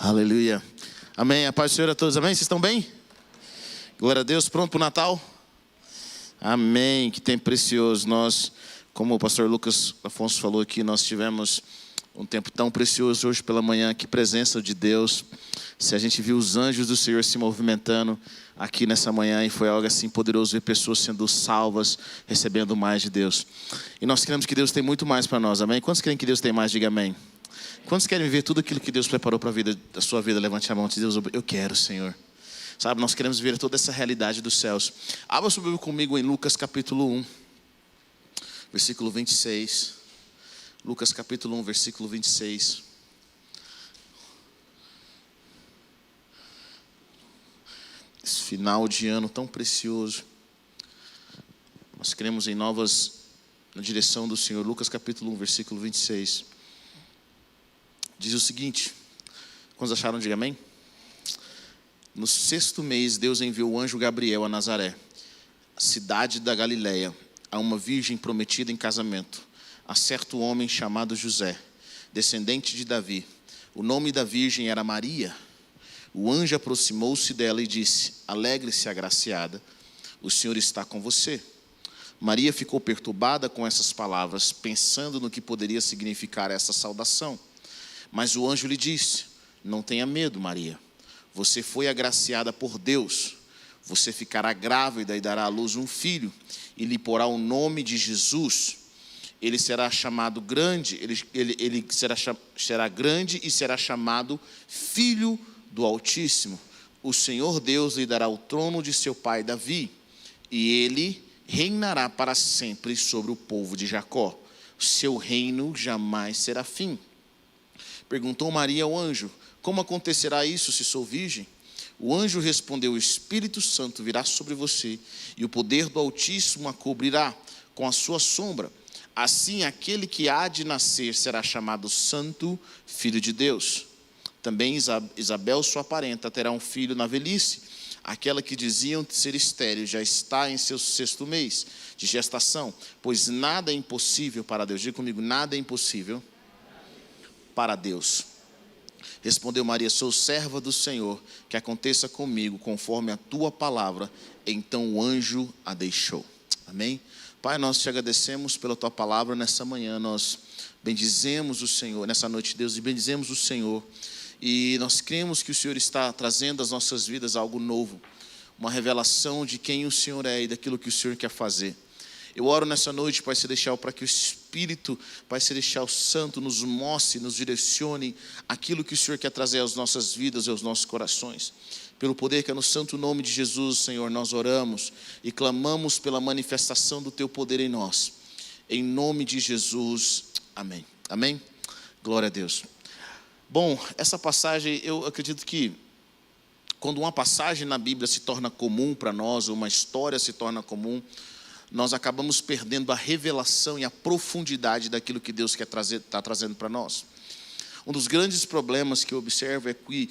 Aleluia. Amém. A paz do Senhor a todos. Amém? Vocês estão bem? Glória a Deus. Pronto para o Natal? Amém. Que tempo precioso. Nós, como o pastor Lucas Afonso falou aqui, nós tivemos um tempo tão precioso hoje pela manhã. Que presença de Deus. Se a gente viu os anjos do Senhor se movimentando aqui nessa manhã, e foi algo assim poderoso ver pessoas sendo salvas, recebendo mais de Deus. E nós queremos que Deus tem muito mais para nós. Amém? Quantos querem que Deus tem mais? Diga amém. Quantos querem viver tudo aquilo que Deus preparou para a vida, da sua vida? Levante a mão e diz: Deus, eu quero, Senhor. Sabe, nós queremos ver toda essa realidade dos céus. Abra sua Bíblia comigo em Lucas capítulo 1, versículo 26. Lucas capítulo 1, versículo 26. Esse final de ano tão precioso. Nós queremos em novas, na direção do Senhor. Lucas capítulo 1, versículo 26. Diz o seguinte: quantos acharam? Diga amém. No 6º mês, Deus enviou o anjo Gabriel a Nazaré, a cidade da Galileia, a uma virgem prometida em casamento, a certo homem chamado José, descendente de Davi. O nome da virgem era Maria. O anjo aproximou-se dela e disse: alegre-se, agraciada, o Senhor está com você. Maria ficou perturbada com essas palavras, pensando no que poderia significar essa saudação. Mas o anjo lhe disse: não tenha medo, Maria. Você foi agraciada por Deus. Você ficará grávida e dará à luz um filho, e lhe porá o nome de Jesus. Ele será chamado grande, ele será grande e será chamado Filho do Altíssimo. O Senhor Deus lhe dará o trono de seu pai Davi, e ele reinará para sempre sobre o povo de Jacó. Seu reino jamais será fim. Perguntou Maria ao anjo: como acontecerá isso se sou virgem? O anjo respondeu: o Espírito Santo virá sobre você, e o poder do Altíssimo a cobrirá com a sua sombra. Assim, aquele que há de nascer será chamado Santo Filho de Deus. Também Isabel, sua parenta, terá um filho na velhice. Aquela que diziam ser estéril já está em seu 6º mês de gestação, pois nada é impossível para Deus. Diga comigo: nada é impossível para Deus. Respondeu Maria: sou serva do Senhor, que aconteça comigo conforme a tua palavra. Então o anjo a deixou. Amém? Pai, nós te agradecemos pela tua palavra nessa manhã. Nós bendizemos o Senhor, nessa noite, Deus, e bendizemos o Senhor. E nós cremos que o Senhor está trazendo às nossas vidas algo novo, uma revelação de quem o Senhor é e daquilo que o Senhor quer fazer. Eu oro nessa noite, Pai Celestial, para que o Espírito, Pai Celestial Santo, nos mostre, nos direcione aquilo que o Senhor quer trazer às nossas vidas e aos nossos corações. Pelo poder que é no santo nome de Jesus, Senhor, nós oramos e clamamos pela manifestação do Teu poder em nós. Em nome de Jesus, amém. Amém? Glória a Deus. Bom, essa passagem, eu acredito que quando uma passagem na Bíblia se torna comum para nós, ou uma história se torna comum, nós acabamos perdendo a revelação e a profundidade daquilo que Deus está trazendo para nós. Um dos grandes problemas que eu observo é que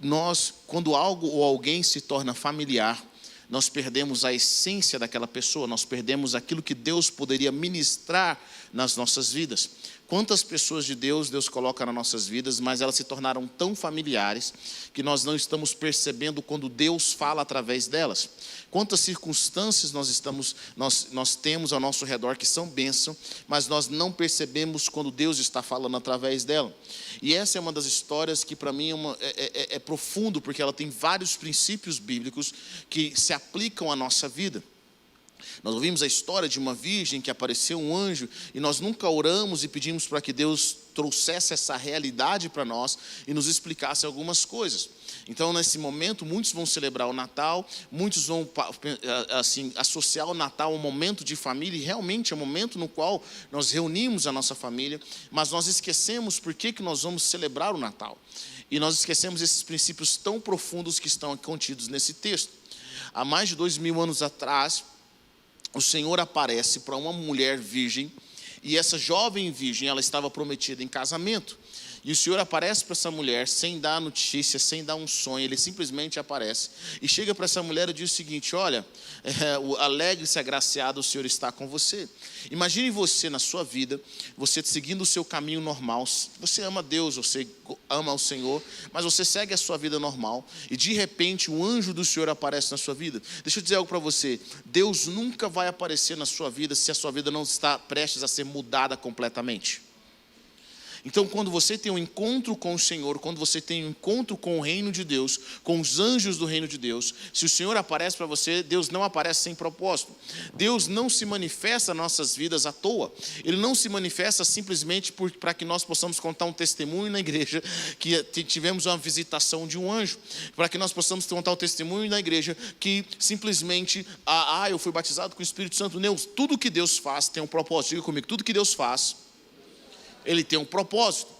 nós, quando algo ou alguém se torna familiar, nós perdemos a essência daquela pessoa, nós perdemos aquilo que Deus poderia ministrar nas nossas vidas. Quantas pessoas de Deus coloca nas nossas vidas, mas elas se tornaram tão familiares que nós não estamos percebendo quando Deus fala através delas. Quantas circunstâncias nós temos ao nosso redor que são bênção, mas nós não percebemos quando Deus está falando através dela. E essa é uma das histórias que para mim é profundo, porque ela tem vários princípios bíblicos que se aplicam à nossa vida. Nós ouvimos a história de uma virgem que apareceu um anjo, e nós nunca oramos e pedimos para que Deus trouxesse essa realidade para nós e nos explicasse algumas coisas. Então, nesse momento, muitos vão celebrar o Natal, muitos vão assim, associar o Natal a um momento de família, e realmente é um momento no qual nós reunimos a nossa família, mas nós esquecemos por que nós vamos celebrar o Natal. E nós esquecemos esses princípios tão profundos que estão contidos nesse texto. Há mais de 2000 anos atrás, o Senhor aparece para uma mulher virgem, e essa jovem virgem, ela estava prometida em casamento. E o Senhor aparece para essa mulher sem dar notícia, sem dar um sonho. Ele simplesmente aparece e chega para essa mulher e diz o seguinte: olha, alegre-se, agraciado, o Senhor está com você. Imagine você na sua vida, você seguindo o seu caminho normal. Você ama Deus, você ama ao Senhor, mas você segue a sua vida normal, e de repente o anjo do Senhor aparece na sua vida. Deixa eu dizer algo para você, Deus nunca vai aparecer na sua vida se a sua vida não está prestes a ser mudada completamente. Então, quando você tem um encontro com o Senhor, quando você tem um encontro com o reino de Deus, com os anjos do reino de Deus, se o Senhor aparece para você, Deus não aparece sem propósito. Deus não se manifesta nas nossas vidas à toa. Ele não se manifesta simplesmente para que nós possamos contar um testemunho na igreja, que tivemos uma visitação de um anjo, para que nós possamos contar um testemunho na igreja, que simplesmente, eu fui batizado com o Espírito Santo. Não, tudo que Deus faz tem um propósito. Diga comigo, tudo que Deus faz, Ele tem um propósito.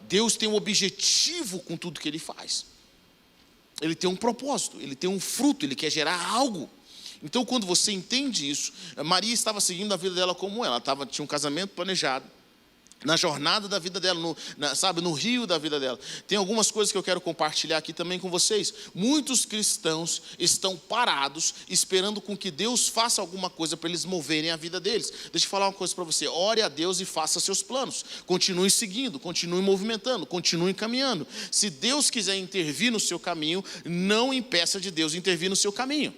Deus tem um objetivo com tudo que Ele faz. Ele tem um propósito, Ele tem um fruto, Ele quer gerar algo. Então, quando você entende isso, Maria estava seguindo a vida dela como ela tinha um casamento planejado, na jornada da vida dela, no rio da vida dela. Tem algumas coisas que eu quero compartilhar aqui também com vocês. Muitos cristãos estão parados, esperando com que Deus faça alguma coisa para eles moverem a vida deles. Deixa eu falar uma coisa para você, ore a Deus e faça seus planos. Continue seguindo, continue movimentando, continue caminhando. Se Deus quiser intervir no seu caminho, não impeça de Deus intervir no seu caminho.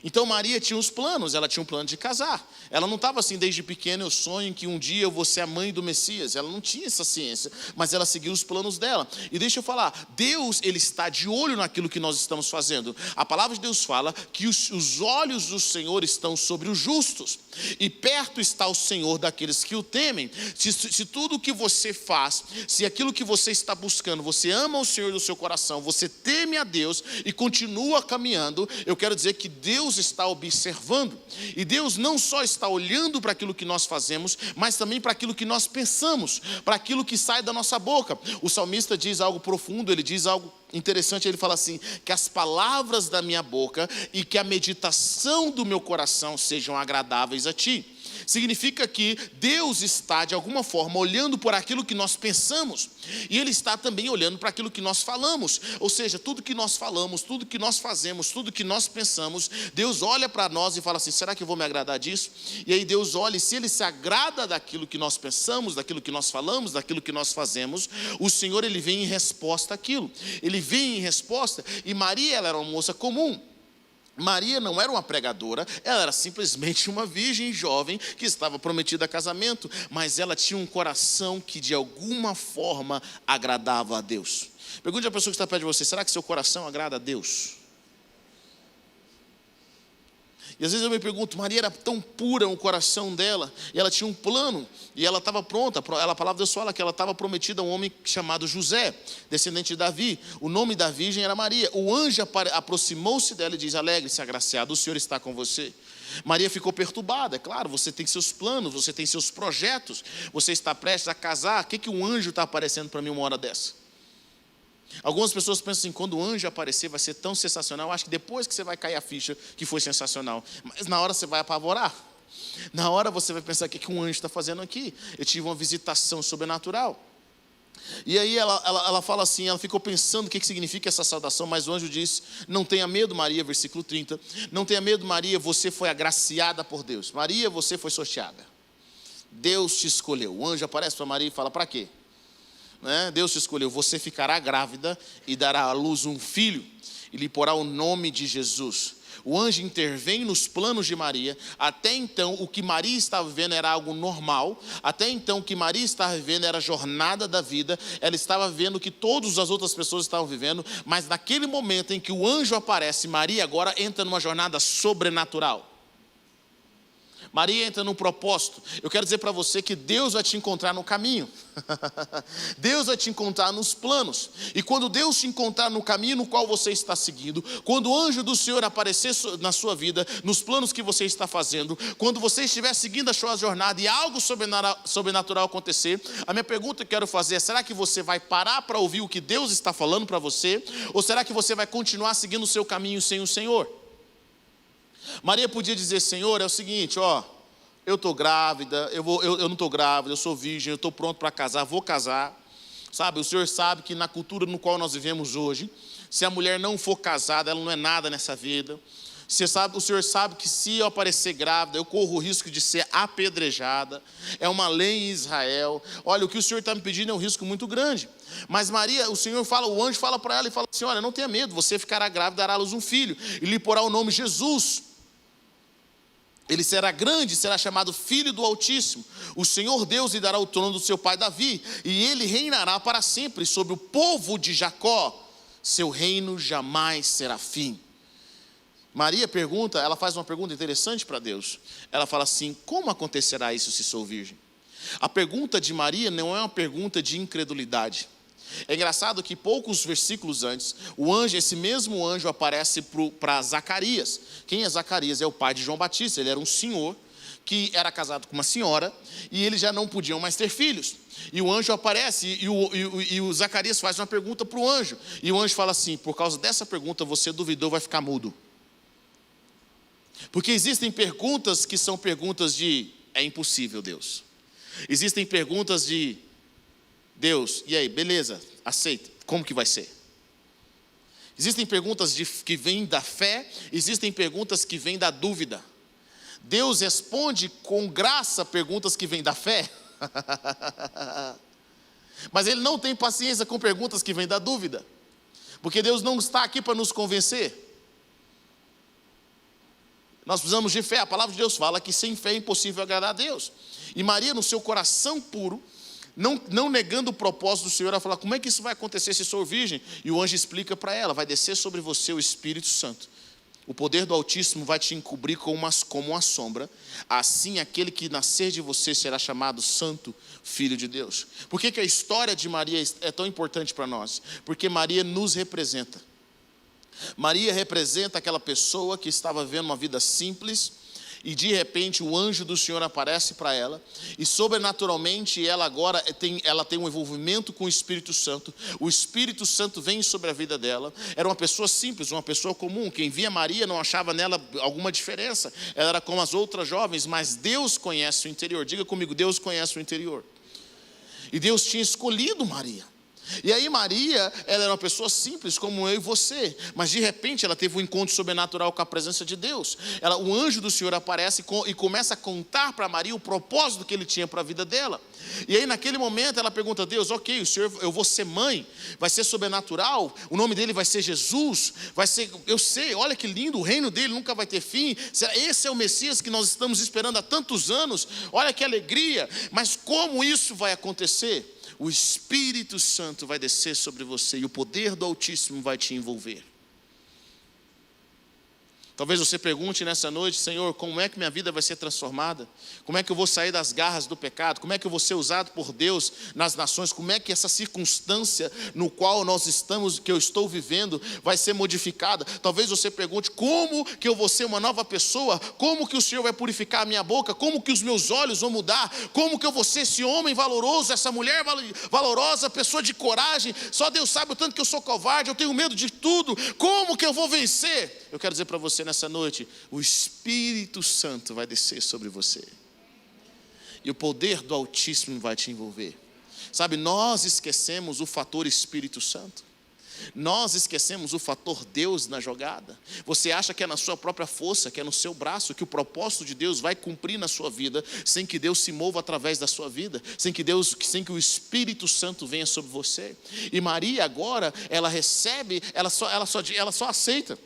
Então Maria tinha os planos, ela tinha um plano de casar. Ela não estava assim, desde pequena eu sonho que um dia eu vou ser a mãe do Messias. Ela não tinha essa ciência, mas ela seguiu os planos dela. E deixa eu falar, Deus, Ele está de olho naquilo que nós estamos fazendo. A palavra de Deus fala que os olhos do Senhor estão sobre os justos, e perto está o Senhor daqueles que o temem. Se tudo o que você faz, se aquilo que você está buscando, você ama o Senhor do seu coração, você teme a Deus e continua caminhando, eu quero dizer que Deus está observando. E Deus não só está olhando para aquilo que nós fazemos, mas também para aquilo que nós pensamos, para aquilo que sai da nossa boca. O salmista diz algo profundo, ele diz algo interessante, ele fala assim, que as palavras da minha boca e que a meditação do meu coração sejam agradáveis a ti. Significa que Deus está, de alguma forma, olhando por aquilo que nós pensamos, e Ele está também olhando para aquilo que nós falamos. Ou seja, tudo que nós falamos, tudo que nós fazemos, tudo que nós pensamos, Deus olha para nós e fala assim, será que eu vou me agradar disso? E aí Deus olha, e se Ele se agrada daquilo que nós pensamos, daquilo que nós falamos, daquilo que nós fazemos, o Senhor, Ele vem em resposta àquilo. Ele vem em resposta, e Maria, ela era uma moça comum. Maria não era uma pregadora, ela era simplesmente uma virgem jovem que estava prometida a casamento, mas ela tinha um coração que de alguma forma agradava a Deus. Pergunte à pessoa que está perto de você, será que seu coração agrada a Deus? E às vezes eu me pergunto, Maria era tão pura o coração dela, e ela tinha um plano, e ela estava pronta. A palavra de Deus fala que ela estava prometida a um homem chamado José, descendente de Davi. O nome da virgem era Maria. O anjo aproximou-se dela e diz, alegre-se, agraciada, o Senhor está com você. Maria ficou perturbada, é claro, você tem seus planos, você tem seus projetos, você está prestes a casar, o que um anjo está aparecendo para mim uma hora dessa? Algumas pessoas pensam assim, quando o anjo aparecer vai ser tão sensacional, eu acho que depois que você vai cair a ficha que foi sensacional, mas na hora você vai apavorar, na hora você vai pensar, o que um anjo está fazendo aqui? Eu tive uma visitação sobrenatural. E aí ela fala assim, ela ficou pensando o que significa essa saudação, mas o anjo disse, não tenha medo Maria, versículo 30, não tenha medo Maria, você foi agraciada por Deus. Maria, você foi sorteada, Deus te escolheu. O anjo aparece para Maria e fala, para quê? Deus te escolheu, você ficará grávida e dará à luz um filho e lhe porá o nome de Jesus. O anjo intervém nos planos de Maria. Até então o que Maria estava vivendo era algo normal, até então o que Maria estava vivendo era a jornada da vida, ela estava vivendo o que todas as outras pessoas estavam vivendo, mas naquele momento em que o anjo aparece, Maria agora entra numa jornada sobrenatural. Maria entra num propósito. Eu quero dizer para você que Deus vai te encontrar no caminho. Deus vai te encontrar nos planos. E quando Deus te encontrar no caminho no qual você está seguindo, quando o anjo do Senhor aparecer na sua vida, nos planos que você está fazendo, quando você estiver seguindo a sua jornada e algo sobrenatural acontecer, a minha pergunta que eu quero fazer é, será que você vai parar para ouvir o que Deus está falando para você? Ou será que você vai continuar seguindo o seu caminho sem o Senhor? Maria podia dizer, Senhor, é o seguinte, eu estou grávida, eu não estou grávida, eu sou virgem, eu estou pronto para casar, vou casar. Sabe, o Senhor sabe que na cultura no qual nós vivemos hoje, se a mulher não for casada, ela não é nada nessa vida. O Senhor sabe que se eu aparecer grávida, eu corro o risco de ser apedrejada. É uma lei em Israel. Olha, o que o Senhor está me pedindo é um risco muito grande. Mas Maria, o anjo fala para ela e fala assim: olha, não tenha medo, você ficará grávida, dará à luz um filho, e lhe porá o nome Jesus. Ele será grande, será chamado Filho do Altíssimo. O Senhor Deus lhe dará o trono do seu pai Davi, e ele reinará para sempre sobre o povo de Jacó. Seu reino jamais será fim. Maria pergunta, ela faz uma pergunta interessante para Deus. Ela fala assim: como acontecerá isso se sou virgem? A pergunta de Maria não é uma pergunta de incredulidade. É engraçado que poucos versículos antes, esse mesmo anjo aparece para Zacarias. Quem é Zacarias? É o pai de João Batista. Ele era um senhor que era casado com uma senhora e eles já não podiam mais ter filhos. E o anjo aparece e o Zacarias faz uma pergunta para o anjo. E o anjo fala assim: por causa dessa pergunta você duvidou, vai ficar mudo. Porque existem perguntas que são perguntas de é impossível, Deus. Existem perguntas de Deus, e aí, beleza, aceita, como que vai ser? Existem perguntas que vêm da fé, existem perguntas que vêm da dúvida. Deus responde com graça perguntas que vêm da fé, mas Ele não tem paciência com perguntas que vêm da dúvida, porque Deus não está aqui para nos convencer. Nós precisamos de fé. A palavra de Deus fala que sem fé é impossível agradar a Deus. E Maria, no seu coração puro, não negando o propósito do Senhor, ela fala: como é que isso vai acontecer se sou virgem? E o anjo explica para ela: vai descer sobre você o Espírito Santo. O poder do Altíssimo vai te encobrir como uma sombra. Assim aquele que nascer de você será chamado Santo Filho de Deus. Por que a história de Maria é tão importante para nós? Porque Maria nos representa. Maria representa aquela pessoa que estava vivendo uma vida simples e de repente o anjo do Senhor aparece para ela e sobrenaturalmente ela agora tem um envolvimento com o Espírito Santo. O Espírito Santo vem sobre a vida dela. Era uma pessoa simples, uma pessoa comum. Quem via Maria não achava nela alguma diferença. Ela era como as outras jovens, mas Deus conhece o interior. Diga comigo: Deus conhece o interior. E Deus tinha escolhido Maria. E aí Maria, ela era uma pessoa simples como eu e você, mas de repente ela teve um encontro sobrenatural com a presença de Deus. O anjo do Senhor aparece e começa a contar para Maria o propósito que ele tinha para a vida dela. E aí naquele momento ela pergunta a Deus: ok, o Senhor, eu vou ser mãe, vai ser sobrenatural, o nome dele vai ser Jesus, eu sei, olha que lindo, o reino dele nunca vai ter fim. Esse é o Messias que nós estamos esperando há tantos anos, olha que alegria. Mas como isso vai acontecer? O Espírito Santo vai descer sobre você e o poder do Altíssimo vai te envolver. Talvez você pergunte nessa noite: Senhor, como é que minha vida vai ser transformada? Como é que eu vou sair das garras do pecado? Como é que eu vou ser usado por Deus nas nações? Como é que essa circunstância no qual que eu estou vivendo, vai ser modificada? Talvez você pergunte: como que eu vou ser uma nova pessoa? Como que o Senhor vai purificar a minha boca? Como que os meus olhos vão mudar? Como que eu vou ser esse homem valoroso, essa mulher valorosa, pessoa de coragem? Só Deus sabe o tanto que eu sou covarde, eu tenho medo de tudo. Como que eu vou vencer? Eu quero dizer para você nessa noite: o Espírito Santo vai descer sobre você e o poder do Altíssimo vai te envolver. Sabe, nós esquecemos o fator Espírito Santo. Nós esquecemos o fator Deus na jogada. Você acha que é na sua própria força, que é no seu braço, que o propósito de Deus vai cumprir na sua vida, sem que Deus se mova através da sua vida, sem que o Espírito Santo venha sobre você. E Maria agora, ela recebe, ela só aceita.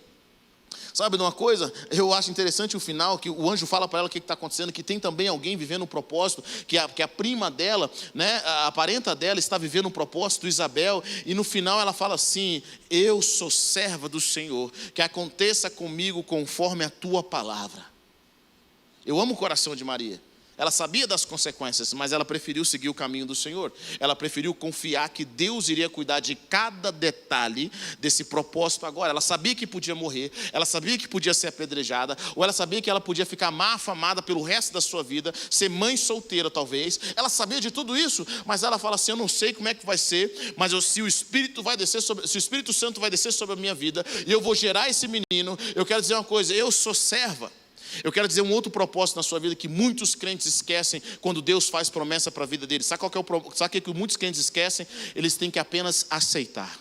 Sabe de uma coisa? Eu acho interessante o final, que o anjo fala para ela o que está acontecendo, que tem também alguém vivendo um propósito, que a prima dela, né, a parenta dela está vivendo um propósito, Isabel, e no final ela fala assim: eu sou serva do Senhor, que aconteça comigo conforme a tua palavra. Eu amo o coração de Maria. Ela sabia das consequências, mas ela preferiu seguir o caminho do Senhor. Ela preferiu confiar que Deus iria cuidar de cada detalhe desse propósito agora. Ela sabia que podia morrer, ela sabia que podia ser apedrejada, ou ela sabia que ela podia ficar mal afamada pelo resto da sua vida, ser mãe solteira talvez. Ela sabia de tudo isso, mas ela fala assim: eu não sei como é que vai ser, mas se o Espírito Santo vai descer sobre a minha vida, e eu vou gerar esse menino, eu quero dizer uma coisa: eu sou serva. Eu quero dizer um outro propósito na sua vida que muitos crentes esquecem quando Deus faz promessa para a vida deles. Sabe o que muitos crentes esquecem? Eles têm que apenas aceitar.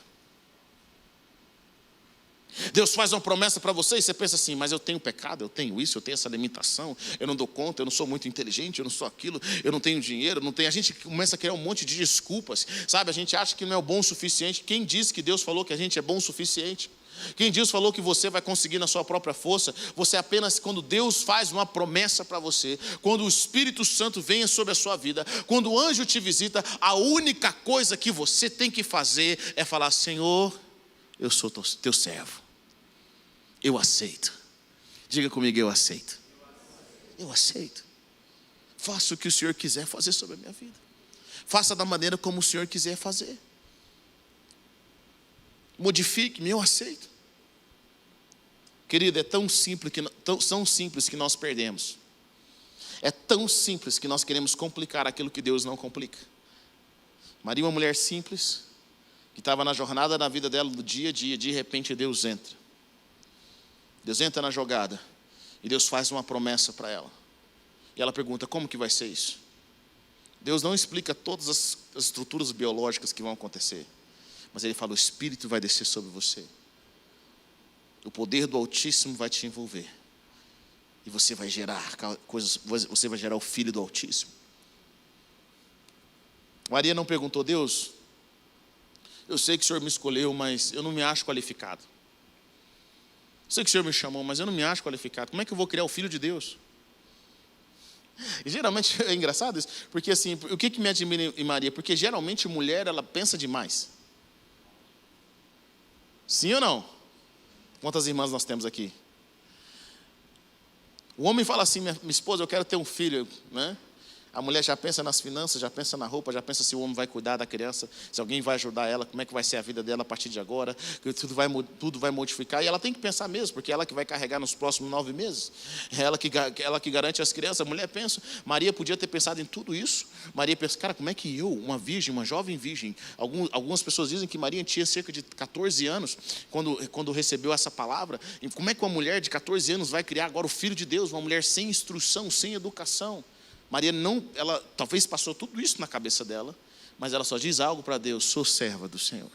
Deus faz uma promessa para você e você pensa assim, mas eu tenho pecado, eu tenho isso, eu tenho essa limitação, eu não dou conta, eu não sou muito inteligente, eu não sou aquilo, eu não tenho dinheiro, não tenho. A gente começa a criar um monte de desculpas, sabe? A gente acha que não é bom o suficiente. Quem disse que Deus falou que a gente é bom o suficiente? Quem Deus falou que você vai conseguir na sua própria força? Você apenas, quando Deus faz uma promessa para você, quando o Espírito Santo vem sobre a sua vida, quando o anjo te visita, a única coisa que você tem que fazer é falar: Senhor, eu sou teu servo. Eu aceito. Diga comigo: eu aceito. Eu aceito. Faça o que o Senhor quiser fazer sobre a minha vida. Faça da maneira como o Senhor quiser fazer. Modifique-me, eu aceito. Querido, é tão simples que nós perdemos. É tão simples que nós queremos complicar aquilo que Deus não complica. Maria, uma mulher simples, que estava na jornada da vida dela do dia a dia, de repente Deus entra. Deus entra na jogada e Deus faz uma promessa para ela. E ela pergunta: como que vai ser isso? Deus não explica todas as estruturas biológicas que vão acontecer, mas Ele fala: o Espírito vai descer sobre você. O poder do Altíssimo vai te envolver. E você vai gerar coisas, você vai gerar o Filho do Altíssimo. Maria não perguntou: Deus, eu sei que o Senhor me escolheu, mas eu não me acho qualificado. Sei que o Senhor me chamou, mas eu não me acho qualificado. Como é que eu vou criar o Filho de Deus? E geralmente é engraçado isso, porque assim, o que me admira em Maria? Porque geralmente mulher, ela pensa demais. Sim ou não? Quantas irmãs nós temos aqui? O homem fala assim: minha esposa, eu quero ter um filho, né? A mulher já pensa nas finanças, já pensa na roupa, já pensa se o homem vai cuidar da criança, se alguém vai ajudar ela, como é que vai ser a vida dela a partir de agora, que tudo vai modificar. E ela tem que pensar mesmo, porque é ela que vai carregar nos próximos 9 meses. É ela que garante as crianças. A mulher pensa. Maria podia ter pensado em tudo isso. Maria pensa: cara, como é que eu, uma virgem, uma jovem virgem, algumas pessoas dizem que Maria tinha cerca de 14 anos, quando recebeu essa palavra. E como é que uma mulher de 14 anos vai criar agora o Filho de Deus, uma mulher sem instrução, sem educação? Maria ela talvez passou tudo isso na cabeça dela, mas ela só diz algo para Deus: sou serva do Senhor.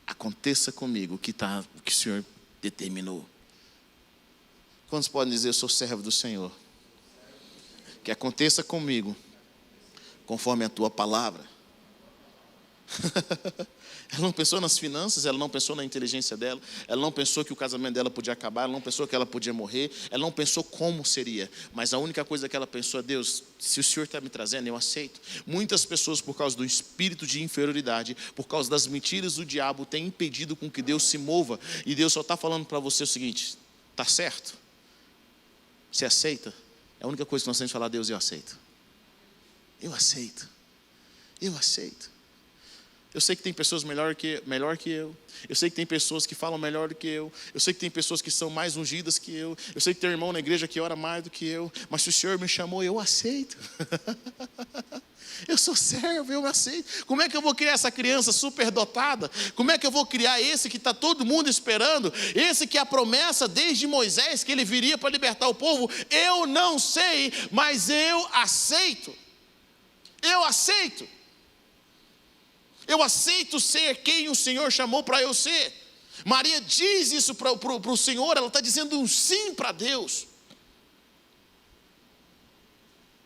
Aconteça comigo o que o Senhor determinou. Quantos podem dizer: eu sou servo do Senhor? Que aconteça comigo conforme a tua palavra. Ela não pensou nas finanças, ela não pensou na inteligência dela, ela não pensou que o casamento dela podia acabar, ela não pensou que ela podia morrer, ela não pensou como seria, mas a única coisa que ela pensou é: Deus, se o Senhor está me trazendo, eu aceito. Muitas pessoas, por causa do espírito de inferioridade, por causa das mentiras do diabo, têm impedido com que Deus se mova, e Deus só está falando para você o seguinte: está certo? Você aceita? É a única coisa que nós temos que falar: Deus, eu aceito. Eu aceito. Eu aceito. Eu sei que tem pessoas melhor que eu. Eu sei que tem pessoas que falam melhor do que eu. Eu sei que tem pessoas que são mais ungidas que eu. Eu sei que tem um irmão na igreja que ora mais do que eu. Mas se o Senhor me chamou, eu aceito. Eu sou servo, eu aceito. Como é que eu vou criar essa criança superdotada? Como é que eu vou criar esse que está todo mundo esperando? Esse que é a promessa desde Moisés, que ele viria para libertar o povo? Eu não sei, mas eu aceito. Eu aceito. Eu aceito ser quem o Senhor chamou para eu ser. Maria diz isso para o Senhor, ela está dizendo um sim para Deus.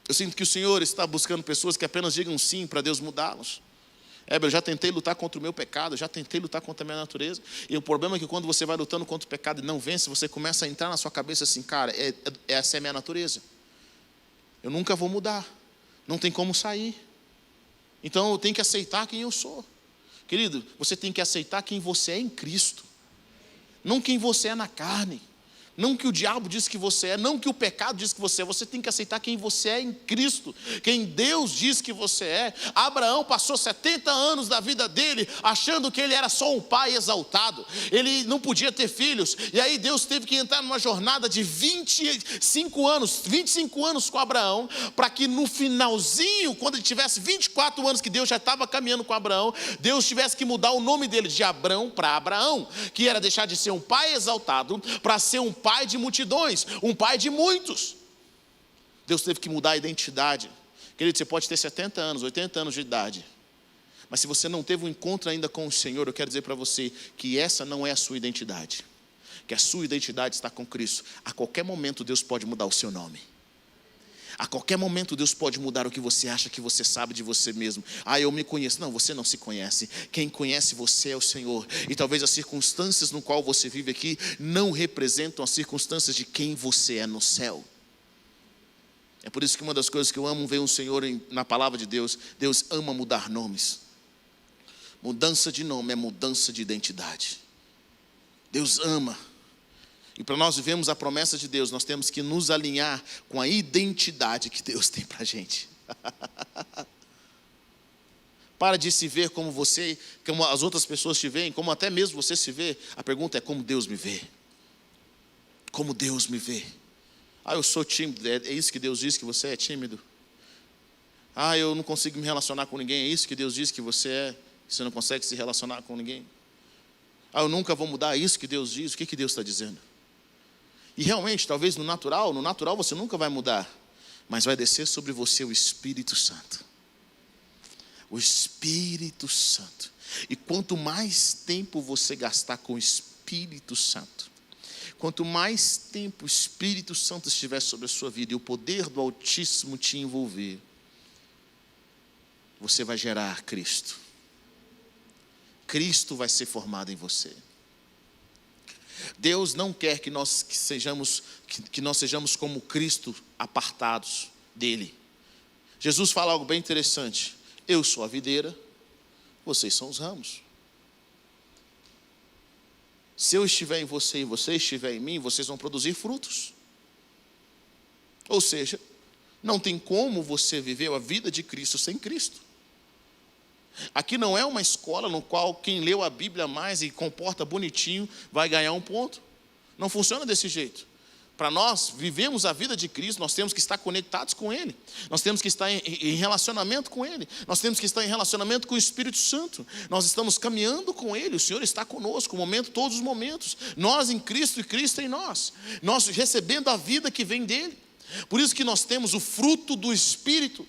Eu sinto que o Senhor está buscando pessoas que apenas digam sim para Deus mudá-los. Eu já tentei lutar contra o meu pecado, já tentei lutar contra a minha natureza. E o problema é que quando você vai lutando contra o pecado e não vence, você começa a entrar na sua cabeça assim: cara, essa é a minha natureza. Eu nunca vou mudar, não tem como sair. Então eu tenho que aceitar quem eu sou. Querido, você tem que aceitar quem você é em Cristo, não quem você é na carne, não que o diabo diz que você é, não que o pecado diz que você é. Você tem que aceitar quem você é em Cristo, quem Deus diz que você é. Abraão passou 70 anos da vida dele achando que ele era só um pai exaltado, ele não podia ter filhos, e aí Deus teve que entrar numa jornada de 25 anos com Abraão, para que no finalzinho, quando ele tivesse 24 anos, que Deus já estava caminhando com Abraão, Deus tivesse que mudar o nome dele de Abrão para Abraão, que era deixar de ser um pai exaltado para ser um pai de multidões, um pai de muitos. Deus teve que mudar a identidade. Querido, você pode ter 70 anos, 80 anos de idade, Mas se você não teve um encontro ainda com o Senhor, eu quero dizer para você que essa não é a sua identidade. Que a sua identidade está com Cristo. A qualquer momento Deus pode mudar o seu nome. A qualquer momento Deus pode mudar o que você acha que você sabe de você mesmo. Eu me conheço. Não, você não se conhece. Quem conhece você é o Senhor. E talvez as circunstâncias no qual você vive aqui não representam as circunstâncias de quem você é no céu. É por isso que uma das coisas que eu amo ver o Senhor na palavra de Deus, Deus ama mudar nomes. Mudança de nome é mudança de identidade. Deus ama. E para nós vivermos a promessa de Deus, nós temos que nos alinhar com a identidade que Deus tem para a gente. Para de se ver como você, como as outras pessoas te veem, como até mesmo você se vê. A pergunta é como Deus me vê. Como Deus me vê. Eu sou tímido, é isso que Deus diz que você é tímido? Eu não consigo me relacionar com ninguém, é isso que Deus diz que você não consegue se relacionar com ninguém? Eu nunca vou mudar, é isso que Deus diz? O que Deus está dizendo? E realmente, talvez no natural você nunca vai mudar, mas vai descer sobre você o Espírito Santo. O Espírito Santo. E quanto mais tempo você gastar com o Espírito Santo, quanto mais tempo o Espírito Santo estiver sobre a sua vida e o poder do Altíssimo te envolver, você vai gerar Cristo. Cristo vai ser formado em você. Deus não quer que nós sejamos como Cristo, apartados dele. Jesus fala algo bem interessante. Eu sou a videira, vocês são os ramos. Se eu estiver em você e você estiver em mim, vocês vão produzir frutos. Ou seja, não tem como você viver a vida de Cristo sem Cristo. Aqui não é uma escola no qual quem leu a Bíblia mais e comporta bonitinho vai ganhar um ponto. Não funciona desse jeito. Para nós vivemos a vida de Cristo, nós temos que estar conectados com Ele. Nós temos que estar em relacionamento com Ele. Nós temos que estar em relacionamento com o Espírito Santo. Nós estamos caminhando com Ele. O Senhor está conosco, todos os momentos. Nós em Cristo e Cristo em nós. Nós recebendo a vida que vem dEle. Por isso que nós temos o fruto do Espírito.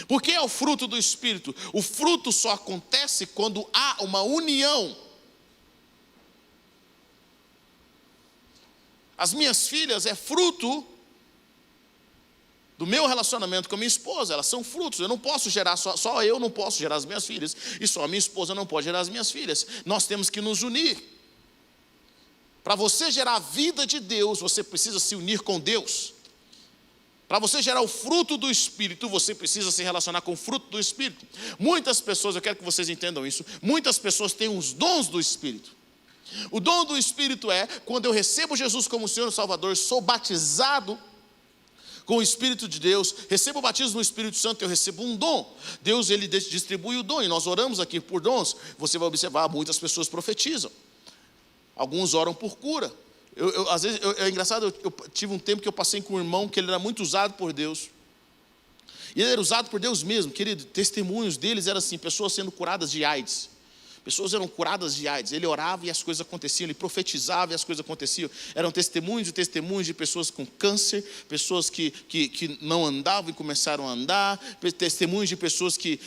Por que é o fruto do Espírito? O fruto só acontece quando há uma união. As minhas filhas é fruto do meu relacionamento com a minha esposa. Elas são frutos. Eu não posso gerar, só eu não posso gerar as minhas filhas. E só a minha esposa não pode gerar as minhas filhas. Nós temos que nos unir. Para você gerar a vida de Deus, você precisa se unir com Deus. Para você gerar o fruto do Espírito, você precisa se relacionar com o fruto do Espírito. Muitas pessoas, eu quero que vocês entendam isso, muitas pessoas têm os dons do Espírito. O dom do Espírito é, quando eu recebo Jesus como Senhor e Salvador, sou batizado com o Espírito de Deus, recebo o batismo no Espírito Santo, eu recebo um dom. Deus, Ele distribui o dom, e nós oramos aqui por dons. Você vai observar, muitas pessoas profetizam. Alguns oram por cura. Às vezes, é engraçado, eu tive um tempo que eu passei com um irmão que ele era muito usado por Deus. E ele era usado por Deus mesmo, querido. Testemunhos deles eram assim, pessoas sendo curadas de AIDS. Pessoas eram curadas de AIDS. Ele orava e as coisas aconteciam, ele profetizava e as coisas aconteciam. Eram testemunhos e testemunhos de pessoas com câncer, pessoas que não andavam e começaram a andar, testemunhos de pessoas que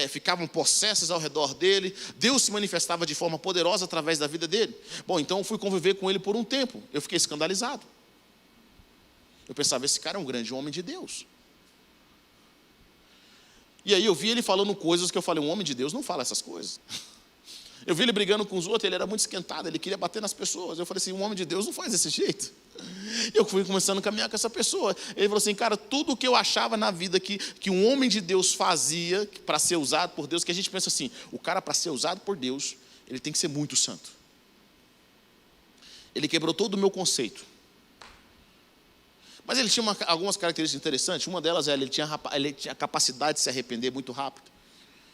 ficavam possessas ao redor dele. Deus se manifestava de forma poderosa através da vida dele. Bom, então eu fui conviver com ele por um tempo. Eu fiquei escandalizado. Eu pensava, esse cara é um grande homem de Deus. E aí eu vi ele falando coisas que eu falei, um homem de Deus não fala essas coisas. Eu vi ele brigando com os outros, ele era muito esquentado, ele queria bater nas pessoas. Eu falei assim, um homem de Deus não faz desse jeito. E eu fui começando a caminhar com essa pessoa. Ele falou assim, cara, tudo o que eu achava na vida que um homem de Deus fazia para ser usado por Deus, que a gente pensa assim, o cara para ser usado por Deus, ele tem que ser muito santo. Ele quebrou todo o meu conceito. Mas ele tinha algumas características interessantes. Uma delas é, ele tinha a capacidade de se arrepender muito rápido.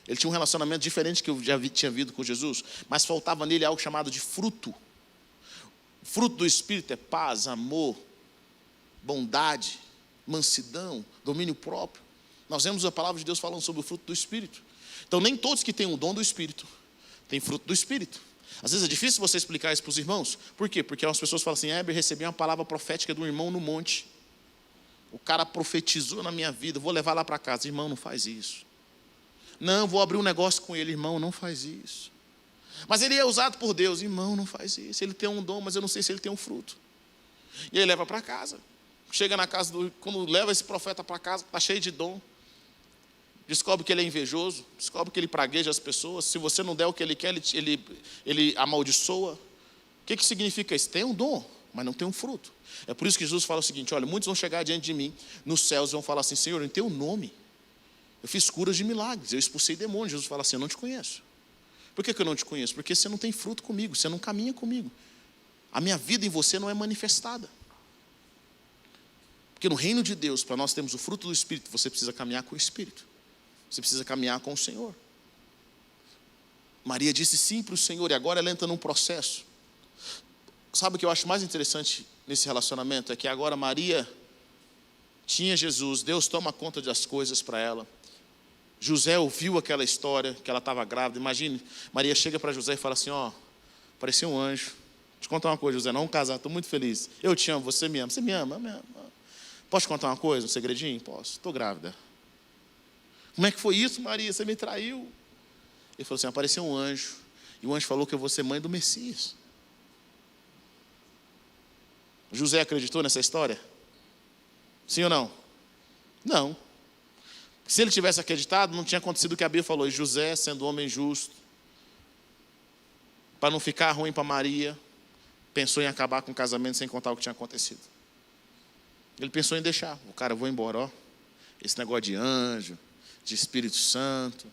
Ele tinha um relacionamento diferente que eu já tinha visto com Jesus, mas faltava nele algo chamado de fruto. O fruto do Espírito é paz, amor, bondade, mansidão, domínio próprio. Nós vemos a palavra de Deus falando sobre o fruto do Espírito. Então, nem todos que têm o dom do Espírito têm fruto do Espírito. Às vezes é difícil você explicar isso para os irmãos. Por quê? Porque as pessoas falam assim, eu recebi uma palavra profética de um irmão no monte. O cara profetizou na minha vida, vou levar lá para casa. Irmão, não faz isso. Não, vou abrir um negócio com ele. Irmão, não faz isso. Mas ele é usado por Deus. Irmão, não faz isso. Ele tem um dom, mas eu não sei se ele tem um fruto. E ele leva para casa. Chega na casa, quando leva esse profeta para casa, está cheio de dom. Descobre que ele é invejoso. Descobre que ele pragueja as pessoas. Se você não der o que ele quer, ele amaldiçoa. O que significa isso? Tem um dom, mas não tem um fruto. É por isso que Jesus fala o seguinte: olha, muitos vão chegar diante de mim nos céus e vão falar assim: Senhor, em teu nome eu fiz curas de milagres, eu expulsei demônios. Jesus fala assim: eu não te conheço. Por que eu não te conheço? Porque você não tem fruto comigo, você não caminha comigo. A minha vida em você não é manifestada. Porque no reino de Deus, para nós termos o fruto do Espírito, você precisa caminhar com o Espírito. Você precisa caminhar com o Senhor. Maria disse sim para o Senhor, e agora ela entra num processo. Sabe o que eu acho mais interessante nesse relacionamento? É que agora Maria tinha Jesus, Deus toma conta das coisas para ela. José ouviu aquela história, que ela estava grávida. Imagine, Maria chega para José e fala assim: ó, parecia um anjo. Deixa eu contar uma coisa, José, não vamos casar, estou muito feliz. Eu te amo, você me ama. Você me ama, eu me amo. Posso te contar uma coisa, um segredinho? Posso, estou grávida. Como é que foi isso, Maria? Você me traiu. Ele falou assim: apareceu um anjo, e o anjo falou que eu vou ser mãe do Messias. José acreditou nessa história? Sim ou não? Não. Se ele tivesse acreditado, não tinha acontecido o que a Bíblia falou. E José, sendo homem justo, para não ficar ruim para Maria, pensou em acabar com o casamento sem contar o que tinha acontecido. Ele pensou em deixar. O cara, eu vou embora, ó. Esse negócio de anjo, de Espírito Santo.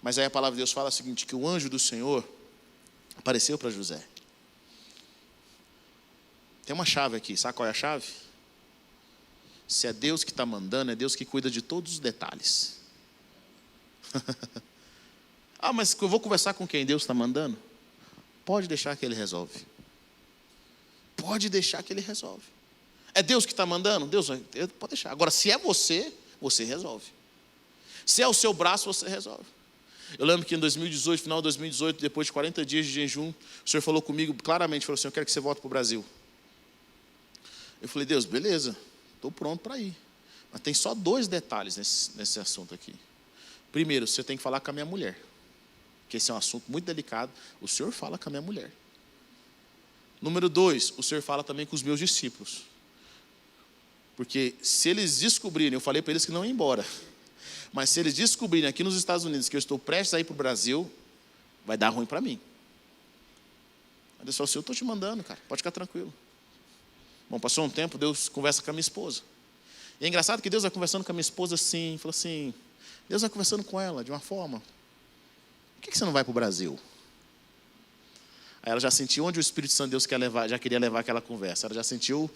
Mas aí a palavra de Deus fala o seguinte: que o anjo do Senhor apareceu para José. Tem uma chave aqui, sabe qual é a chave? Se é Deus que está mandando, é Deus que cuida de todos os detalhes. Ah, mas eu vou conversar com quem Deus está mandando? Pode deixar que Ele resolve. Pode deixar que Ele resolve. É Deus que está mandando? Deus pode deixar. Agora, se é você, você resolve. Se é o seu braço, você resolve. Eu lembro que em 2018, final de 2018, depois de 40 dias de jejum, o Senhor falou comigo claramente, falou assim: eu quero que você volte para o Brasil. Eu falei: Deus, beleza, estou pronto para ir. Mas tem só 2 detalhes nesse assunto aqui. Primeiro, você tem que falar com a minha mulher, que esse é um assunto muito delicado. O Senhor fala com a minha mulher. Número 2, o Senhor fala também com os meus discípulos. Porque se eles descobrirem, eu falei para eles que não iam embora, mas se eles descobrirem aqui nos Estados Unidos que eu estou prestes a ir para o Brasil, vai dar ruim para mim. Aí Deus falou assim: eu estou te mandando, cara, pode ficar tranquilo. Bom, passou um tempo, Deus conversa com a minha esposa. E é engraçado que Deus vai conversando com a minha esposa assim, falou assim, Deus vai conversando com ela de uma forma: por que você não vai para o Brasil? Aí ela já sentiu onde o Espírito Santo de Deus quer levar, já queria levar aquela conversa. Ela já sentiu: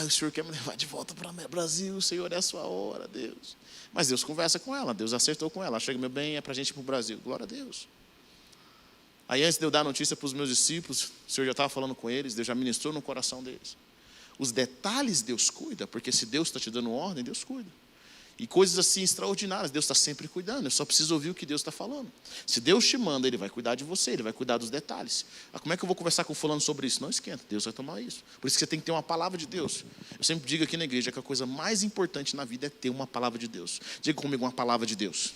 o Senhor quer me levar de volta para o Brasil, o Senhor é a sua hora, Deus. Mas Deus conversa com ela, Deus acertou com ela. Chega, meu bem, é para a gente ir para o Brasil. Glória a Deus. Aí antes de eu dar a notícia para os meus discípulos, o Senhor já estava falando com eles, Deus já ministrou no coração deles. Os detalhes Deus cuida, porque se Deus está te dando ordem, Deus cuida. E coisas assim extraordinárias, Deus está sempre cuidando. Eu só preciso ouvir o que Deus está falando. Se Deus te manda, Ele vai cuidar de você, Ele vai cuidar dos detalhes. Como é que eu vou conversar com fulano sobre isso? Não esquenta, Deus vai tomar isso. Por isso que você tem que ter uma palavra de Deus. Eu sempre digo aqui na igreja que a coisa mais importante na vida é ter uma palavra de Deus. Diga comigo, uma palavra de Deus.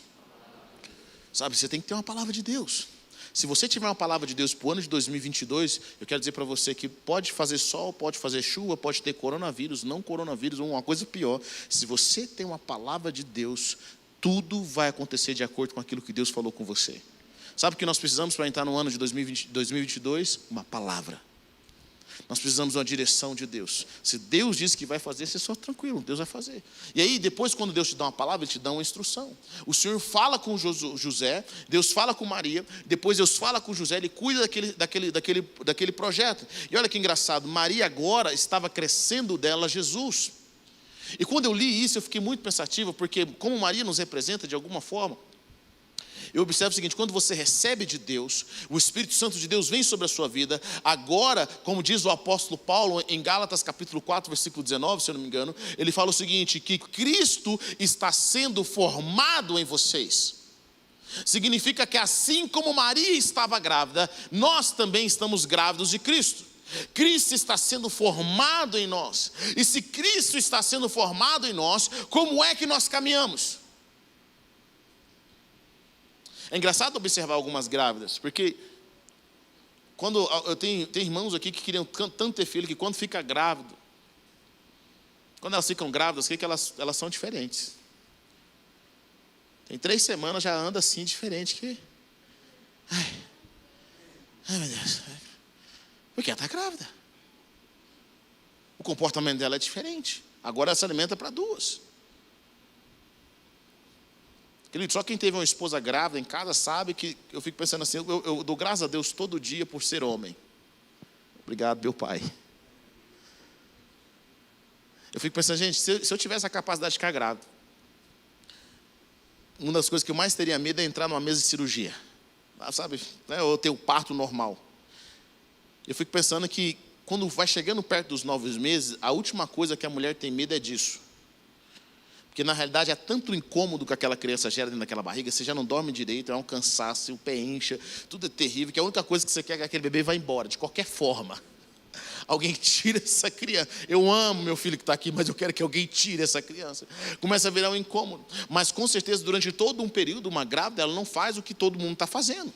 Sabe, você tem que ter uma palavra de Deus. Se você tiver uma palavra de Deus para o ano de 2022, eu quero dizer para você que pode fazer sol, pode fazer chuva, pode ter coronavírus, não coronavírus, ou uma coisa pior. Se você tem uma palavra de Deus, tudo vai acontecer de acordo com aquilo que Deus falou com você. Sabe o que nós precisamos para entrar no ano de 2022? Uma palavra. Nós precisamos de uma direção de Deus. Se Deus diz que vai fazer, você só tranquilo, Deus vai fazer. E aí depois, quando Deus te dá uma palavra, Ele te dá uma instrução. O Senhor fala com José, Deus fala com Maria, depois Deus fala com José, Ele cuida daquele projeto. E olha que engraçado, Maria agora estava crescendo dela Jesus. E quando eu li isso, eu fiquei muito pensativo, porque como Maria nos representa de alguma forma, eu observo o seguinte: quando você recebe de Deus, o Espírito Santo de Deus vem sobre a sua vida. Agora, como diz o apóstolo Paulo em Gálatas capítulo 4, versículo 19, se eu não me engano, ele fala o seguinte: que Cristo está sendo formado em vocês. Significa que assim como Maria estava grávida, nós também estamos grávidos de Cristo. Cristo está sendo formado em nós. E se Cristo está sendo formado em nós, como é que nós caminhamos? É engraçado observar algumas grávidas, porque quando eu tenho irmãos aqui que queriam tanto ter filho, que quando fica grávido, quando elas ficam grávidas, que elas são diferentes. Tem 3 semanas, já anda assim, diferente, que... Ai, meu Deus. Porque ela está grávida. O comportamento dela é diferente. Agora ela se alimenta para 2. Querido, só quem teve uma esposa grávida em casa sabe que eu fico pensando assim, eu dou graças a Deus todo dia por ser homem. Obrigado, meu pai. Eu fico pensando, gente, se eu tivesse a capacidade de ficar grávida, uma das coisas que eu mais teria medo é entrar numa mesa de cirurgia. Sabe, né? Ou ter o parto normal. Eu fico pensando que quando vai chegando perto dos 9 meses, a última coisa que a mulher tem medo é disso. Porque na realidade é tanto incômodo que aquela criança gera dentro daquela barriga, você já não dorme direito, é um cansaço, o pé incha, tudo é terrível, que a única coisa que você quer é que aquele bebê vá embora, de qualquer forma. Alguém tira essa criança. Eu amo meu filho que está aqui, mas eu quero que alguém tire essa criança. Começa a virar um incômodo. Mas com certeza, durante todo um período, uma grávida, ela não faz o que todo mundo está fazendo.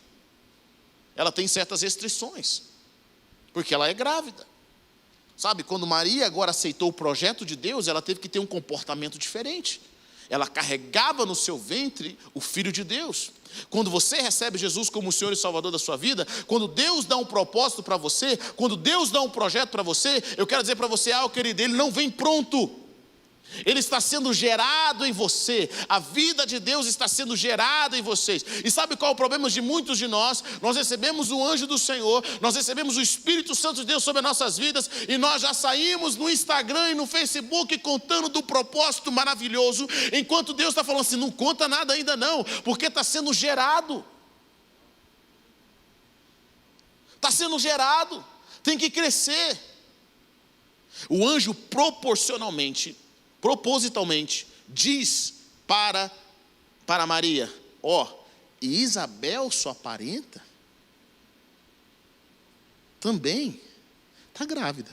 Ela tem certas restrições, porque ela é grávida. Sabe, quando Maria agora aceitou o projeto de Deus, ela teve que ter um comportamento diferente. Ela carregava no seu ventre o Filho de Deus. Quando você recebe Jesus como o Senhor e Salvador da sua vida, quando Deus dá um propósito para você, quando Deus dá um projeto para você, eu quero dizer para você, querido, ele não vem pronto. Ele está sendo gerado em você. A vida de Deus está sendo gerada em vocês. E sabe qual é o problema de muitos de nós? Nós recebemos o anjo do Senhor, nós recebemos o Espírito Santo de Deus sobre as nossas vidas, e nós já saímos no Instagram e no Facebook contando do propósito maravilhoso, enquanto Deus está falando assim, não conta nada ainda não, porque está sendo gerado. Está sendo gerado, tem que crescer. O anjo propositalmente diz para Maria, e Isabel, sua parenta, também está grávida.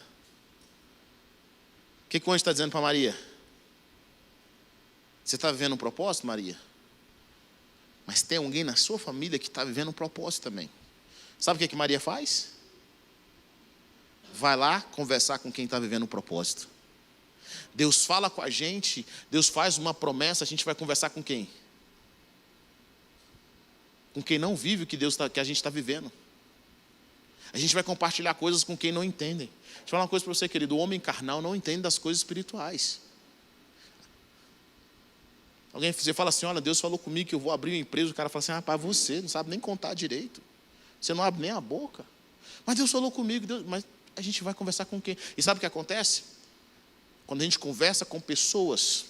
O que o anjo está dizendo para Maria? Você está vivendo um propósito, Maria? Mas tem alguém na sua família que está vivendo um propósito também. Sabe o que Maria faz? Vai lá conversar com quem está vivendo um propósito. Deus fala com a gente, Deus faz uma promessa, a gente vai conversar com quem? Com quem não vive o que que a gente está vivendo. A gente vai compartilhar coisas com quem não entendem. Deixa eu falar uma coisa para você, querido, o homem carnal não entende das coisas espirituais. Você fala assim, olha, Deus falou comigo que eu vou abrir uma empresa, o cara fala assim, rapaz, você não sabe nem contar direito, você não abre nem a boca. Mas Deus falou comigo, mas a gente vai conversar com quem? E sabe o que acontece? Quando a gente conversa com pessoas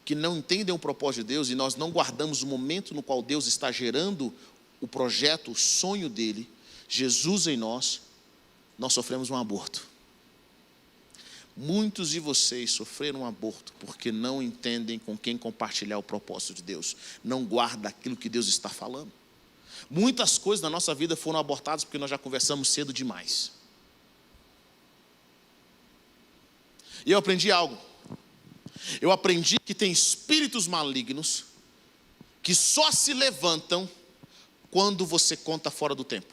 que não entendem o propósito de Deus, e nós não guardamos o momento no qual Deus está gerando o projeto, o sonho dele, Jesus em nós sofremos um aborto. Muitos de vocês sofreram um aborto porque não entendem com quem compartilhar o propósito de Deus, não guarda aquilo que Deus está falando. Muitas coisas na nossa vida foram abortadas porque nós já conversamos cedo demais. E eu aprendi algo. Eu aprendi que tem espíritos malignos que só se levantam quando você conta fora do tempo.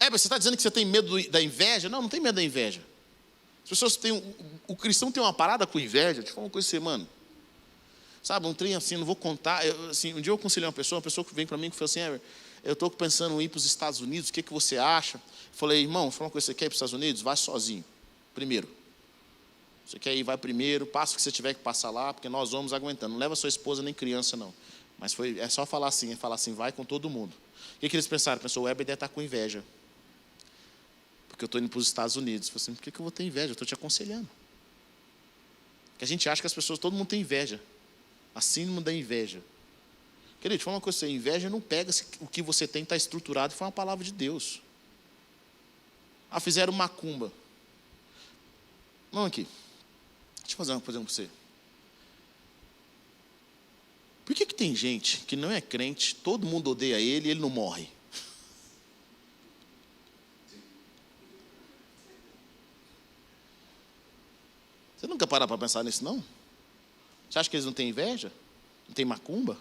Você está dizendo que você tem medo da inveja? Não, não tem medo da inveja. As pessoas têm, o cristão tem uma parada com inveja. Deixa eu falar uma coisa assim, mano. Sabe, um trem assim, não vou contar. Um dia eu aconselhei uma pessoa que vem para mim e falou assim, eu estou pensando em ir para os Estados Unidos, o que você acha? Eu falei, irmão, fala uma coisa, você quer ir para os Estados Unidos? Vai sozinho, primeiro. Você quer ir, vai primeiro, passa o que você tiver que passar lá, porque nós vamos aguentando. Não leva sua esposa nem criança, não. Mas é só falar assim, vai com todo mundo. O que eles pensaram? Pensou, o Weber deve estar com inveja. Porque eu estou indo para os Estados Unidos. Eu falei assim, por que eu vou ter inveja? Eu estou te aconselhando. Porque a gente acha que as pessoas, todo mundo tem inveja. A síndrome da inveja. Querido, deixa eu falar uma coisa, inveja não pega se o que você tem está estruturado, foi uma palavra de Deus. Fizeram macumba. Vamos aqui. Deixa eu fazer uma coisa para você. Por que tem gente que não é crente, todo mundo odeia ele e ele não morre? Você nunca para pensar nisso, não? Você acha que eles não têm inveja? Não tem macumba?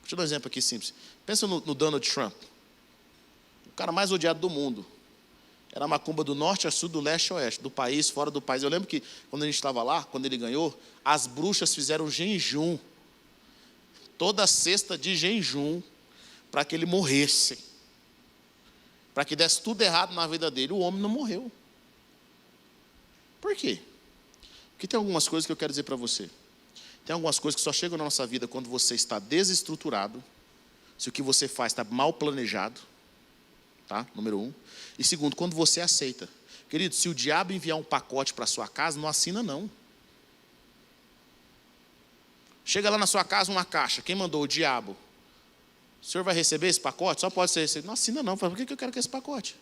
Vou te dar um exemplo aqui simples. Pensa no Donald Trump. O cara mais odiado do mundo. Era a macumba do norte a sul, do leste a oeste, do país, fora do país. Eu lembro que quando a gente estava lá, quando ele ganhou, as bruxas fizeram jejum. Toda sexta de jejum, para que ele morresse. Para que desse tudo errado na vida dele. O homem não morreu. Por quê? Porque tem algumas coisas que eu quero dizer para você. Tem algumas coisas que só chegam na nossa vida quando você está desestruturado, se o que você faz está mal planejado, tá? Número 1. E segundo, quando você aceita. Querido, se o diabo enviar um pacote para a sua casa, não assina não. Chega lá na sua casa uma caixa, quem mandou? O diabo. O senhor vai receber esse pacote? Só pode ser recebido. Não assina não, por que eu quero que esse pacote?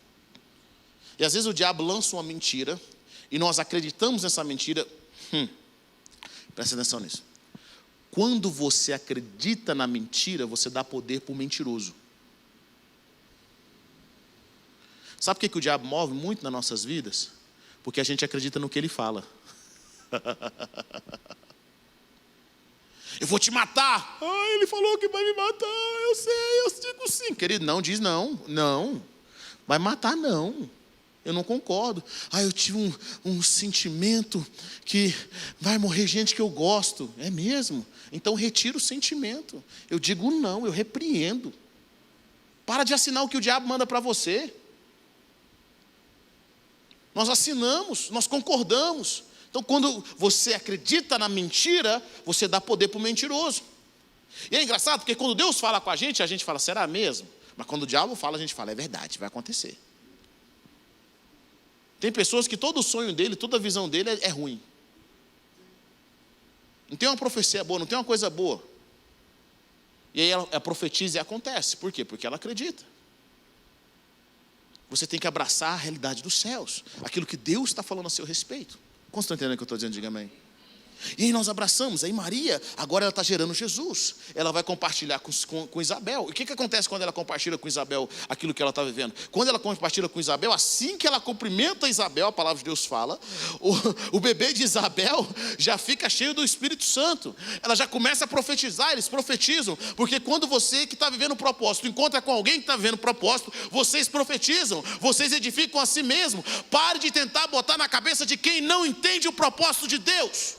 E às vezes o diabo lança uma mentira, e nós acreditamos nessa mentira. Presta atenção nisso. Quando você acredita na mentira, você dá poder para o mentiroso. Sabe por que o diabo move muito nas nossas vidas? Porque a gente acredita no que ele fala. Eu vou te matar. Ele falou que vai me matar. Eu sei, eu digo sim. Querido, não diz não. Não. Vai matar não. Eu não concordo. Eu tive um sentimento que vai morrer gente que eu gosto. É mesmo? Então retira o sentimento. Eu digo não, eu repreendo. Para de assinar o que o diabo manda para você. Nós assinamos, nós concordamos. Então, quando você acredita na mentira, você dá poder para o mentiroso. E é engraçado, porque quando Deus fala com a gente fala, será mesmo? Mas quando o diabo fala, a gente fala, é verdade, vai acontecer. Tem pessoas que todo o sonho dele, toda a visão dele é ruim. Não tem uma profecia boa, não tem uma coisa boa. E aí ela profetiza e acontece. Por quê? Porque ela acredita. Você tem que abraçar a realidade dos céus. Aquilo que Deus está falando a seu respeito. Como estão entendendo o que eu estou dizendo? Diga amém. E aí nós abraçamos. Aí Maria, agora ela está gerando Jesus. Ela vai compartilhar com Isabel. E o que acontece quando ela compartilha com Isabel aquilo que ela está vivendo? Quando ela compartilha com Isabel, assim que ela cumprimenta Isabel, a palavra de Deus fala, o bebê de Isabel já fica cheio do Espírito Santo. Ela já começa a profetizar, eles profetizam. Porque quando você que está vivendo o propósito encontra com alguém que está vivendo o propósito, vocês profetizam, vocês edificam a si mesmo. Pare de tentar botar na cabeça de quem não entende o propósito de Deus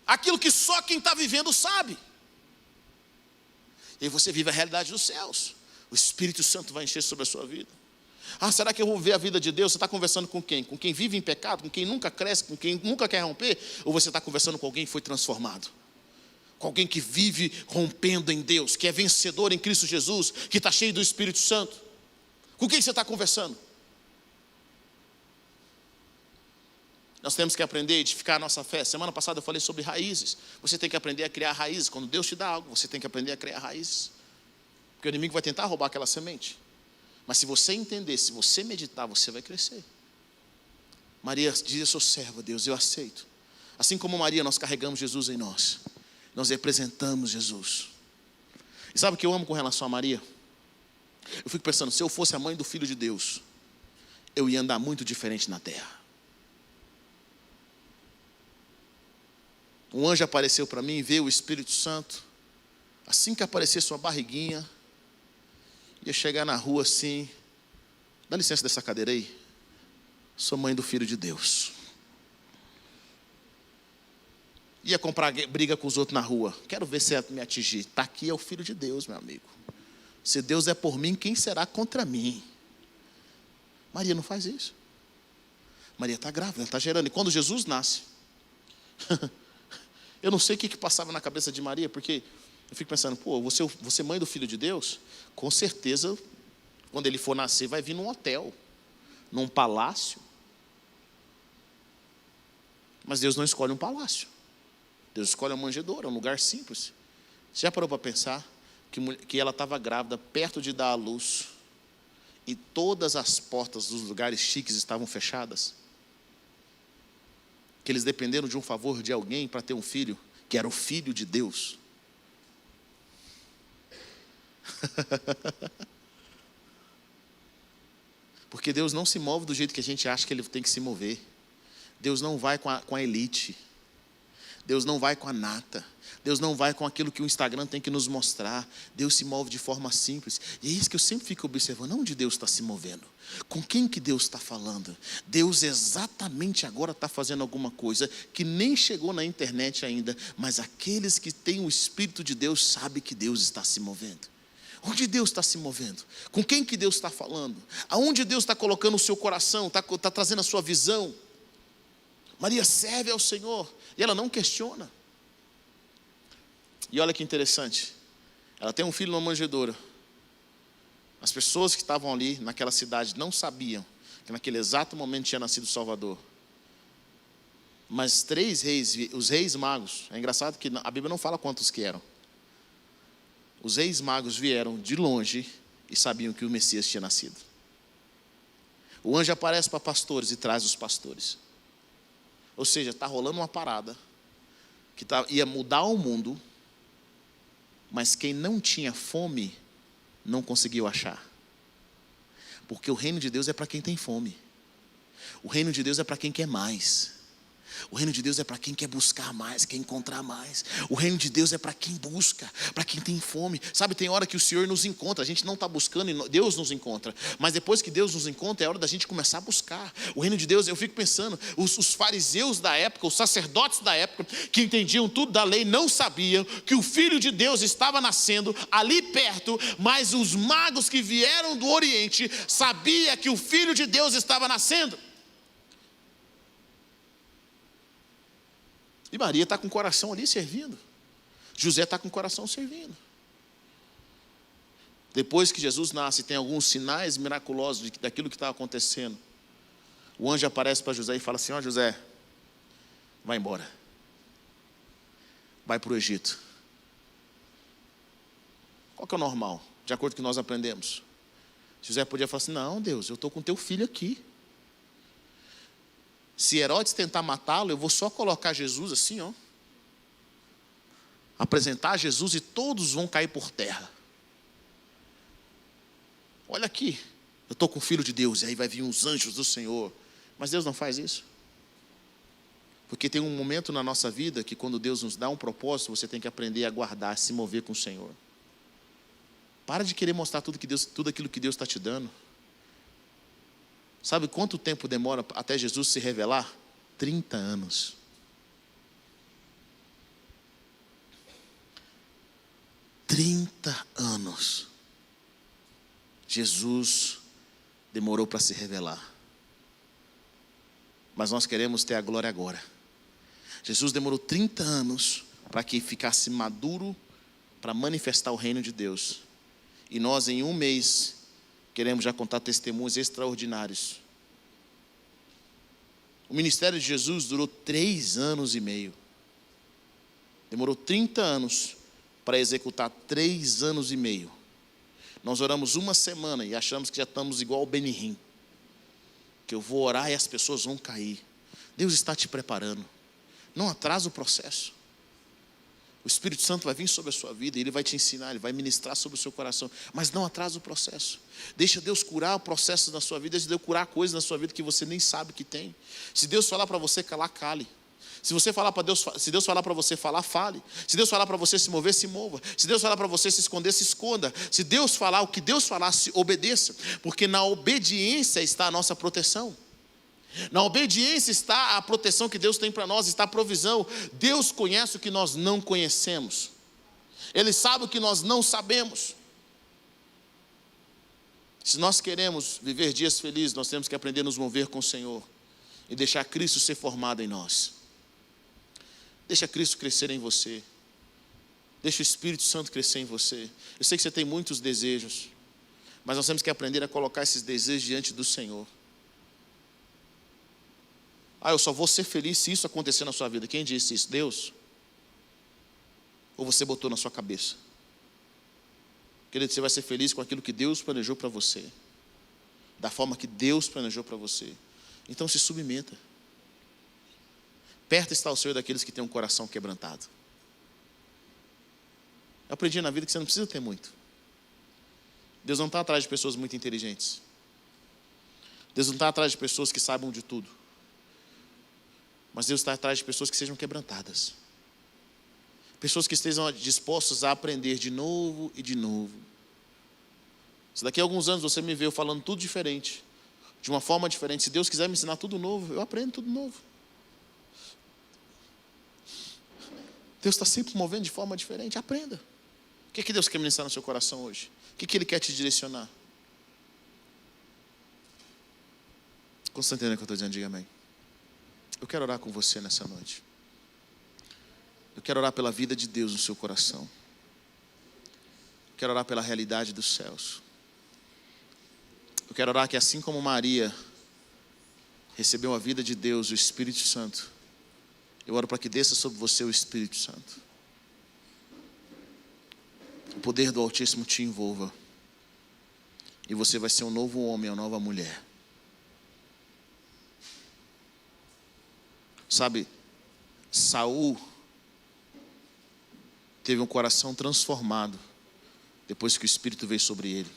aquilo que só quem está vivendo sabe. E aí você vive a realidade dos céus. O Espírito Santo vai encher sobre a sua vida. Será que eu vou ver a vida de Deus? Você está conversando com quem? Com quem vive em pecado? Com quem nunca cresce? Com quem nunca quer romper? Ou você está conversando com alguém que foi transformado? Com alguém que vive rompendo em Deus, que é vencedor em Cristo Jesus, que está cheio do Espírito Santo? Com quem você está conversando? Nós temos que aprender a edificar a nossa fé. Semana passada eu falei sobre raízes. Você tem que aprender a criar raízes. Quando Deus te dá algo, você tem que aprender a criar raízes. Porque o inimigo vai tentar roubar aquela semente. Mas se você entender, se você meditar, você vai crescer. Maria diz, eu sou serva, Deus, eu aceito. Assim como Maria, nós carregamos Jesus em nós. Nós representamos Jesus. E sabe o que eu amo com relação a Maria? Eu fico pensando, se eu fosse a mãe do Filho de Deus, eu ia andar muito diferente na terra. Um anjo apareceu para mim, veio o Espírito Santo. Assim que aparecer sua barriguinha, ia chegar na rua assim, dá licença dessa cadeira aí. Sou mãe do Filho de Deus. Ia comprar briga com os outros na rua. Quero ver se me atingir. Está aqui, é o Filho de Deus, meu amigo. Se Deus é por mim, quem será contra mim? Maria não faz isso. Maria está grávida, ela está gerando. E quando Jesus nasce, eu não sei o que passava na cabeça de Maria, porque eu fico pensando, você mãe do Filho de Deus, com certeza, quando ele for nascer, vai vir num hotel, num palácio. Mas Deus não escolhe um palácio. Deus escolhe uma manjedoura, um lugar simples. Você já parou para pensar que ela estava grávida, perto de dar à luz, e todas as portas dos lugares chiques estavam fechadas? Que eles dependeram de um favor de alguém para ter um filho, que era o Filho de Deus. Porque Deus não se move do jeito que a gente acha que Ele tem que se mover. Deus não vai com a elite. Deus não vai com a nata. Deus não vai com aquilo que o Instagram tem que nos mostrar. Deus se move de forma simples. E é isso que eu sempre fico observando. Onde Deus está se movendo? Com quem que Deus está falando? Deus exatamente agora está fazendo alguma coisa que nem chegou na internet ainda. Mas aqueles que têm o Espírito de Deus sabem que Deus está se movendo. Onde Deus está se movendo? Com quem que Deus está falando? Aonde Deus está colocando o seu coração? Está trazendo a sua visão? Maria serve ao Senhor. E ela não questiona. E olha que interessante, ela tem um filho numa manjedoura. As pessoas que estavam ali naquela cidade não sabiam que naquele exato momento tinha nascido o Salvador. Mas 3 reis, os reis magos, é engraçado que a Bíblia não fala quantos que eram. Os reis magos vieram de longe e sabiam que o Messias tinha nascido. O anjo aparece para pastores e traz os pastores. Ou seja, está rolando uma parada que ia mudar o mundo. Mas quem não tinha fome, não conseguiu achar. Porque o reino de Deus é para quem tem fome. O reino de Deus é para quem quer mais. O reino de Deus é para quem quer buscar mais, quer encontrar mais. O reino de Deus é para quem busca, para quem tem fome. Sabe, tem hora que o Senhor nos encontra. A gente não está buscando e Deus nos encontra. Mas depois que Deus nos encontra, é hora da gente começar a buscar. O reino de Deus, eu fico pensando, os fariseus da época, os sacerdotes da época, que entendiam tudo da lei, não sabiam que o Filho de Deus estava nascendo ali perto. Mas os magos que vieram do Oriente sabiam que o Filho de Deus estava nascendo. E Maria está com o coração ali servindo. José está com o coração servindo. Depois que Jesus nasce, tem alguns sinais miraculosos daquilo que está acontecendo. O anjo aparece para José e fala assim: ó, José, vai embora. Vai para o Egito. Qual que é o normal? De acordo com o que nós aprendemos. José podia falar assim: não, Deus, eu estou com teu filho aqui. Se Herodes tentar matá-lo, eu vou só colocar Jesus assim, ó. Apresentar Jesus e todos vão cair por terra. Olha aqui, eu estou com o Filho de Deus, e aí vai vir uns anjos do Senhor. Mas Deus não faz isso. Porque tem um momento na nossa vida que quando Deus nos dá um propósito, você tem que aprender a guardar, a se mover com o Senhor. Para de querer mostrar tudo aquilo que Deus está te dando. Sabe quanto tempo demora até Jesus se revelar? 30 anos. 30 anos. Jesus demorou para se revelar. Mas nós queremos ter a glória agora. Jesus demorou 30 anos para que ficasse maduro para manifestar o reino de Deus. E nós em 1 mês queremos já contar testemunhos extraordinários. O ministério de Jesus durou 3 anos e meio. Demorou 30 anos para executar 3 anos e meio. Nós oramos 1 semana e achamos que já estamos igual ao Benihim. Que eu vou orar e as pessoas vão cair. Deus está te preparando. Não atrasa o processo. O Espírito Santo vai vir sobre a sua vida e Ele vai te ensinar, Ele vai ministrar sobre o seu coração. Mas não atrasa o processo. Deixa Deus curar o processo na sua vida. Deixa Deus curar coisas na sua vida que você nem sabe que tem. Se Deus falar para você calar, cale. Se Deus falar para você falar, fale. Se Deus falar para você se mover, se mova. Se Deus falar para você se esconder, se esconda. Se Deus falar o que Deus falar, se obedeça. Porque na obediência está a nossa proteção. Na obediência está a proteção que Deus tem para nós, está a provisão. Deus conhece o que nós não conhecemos. Ele sabe o que nós não sabemos. Se nós queremos viver dias felizes, nós temos que aprender a nos mover com o Senhor e deixar Cristo ser formado em nós. Deixa Cristo crescer em você. Deixa o Espírito Santo crescer em você. Eu sei que você tem muitos desejos, mas nós temos que aprender a colocar esses desejos diante do Senhor. Eu só vou ser feliz se isso acontecer na sua vida. Quem disse isso? Deus? Ou você botou na sua cabeça? Querido, você vai ser feliz com aquilo que Deus planejou para você. Da forma que Deus planejou para você. Então se submeta. Perto está o Senhor daqueles que têm um coração quebrantado. Eu aprendi na vida que você não precisa ter muito. Deus não está atrás de pessoas muito inteligentes. Deus não está atrás de pessoas que saibam de tudo. Mas Deus está atrás de pessoas que sejam quebrantadas. Pessoas que estejam dispostas a aprender de novo e de novo. Se daqui a alguns anos você me vê eu falando tudo diferente, de uma forma diferente, se Deus quiser me ensinar tudo novo, eu aprendo tudo novo. Deus está sempre movendo de forma diferente, aprenda. O que Deus quer ministrar no seu coração hoje? O que Ele quer te direcionar? Como você está entendendo o que eu estou dizendo? Diga amém. Eu quero orar com você nessa noite. Eu quero orar pela vida de Deus no seu coração. Eu quero orar pela realidade dos céus. Eu quero orar que assim como Maria recebeu a vida de Deus, o Espírito Santo, eu oro para que desça sobre você o Espírito Santo. O poder do Altíssimo te envolva. E você vai ser um novo homem, uma nova mulher. Sabe, Saul teve um coração transformado depois que o Espírito veio sobre ele.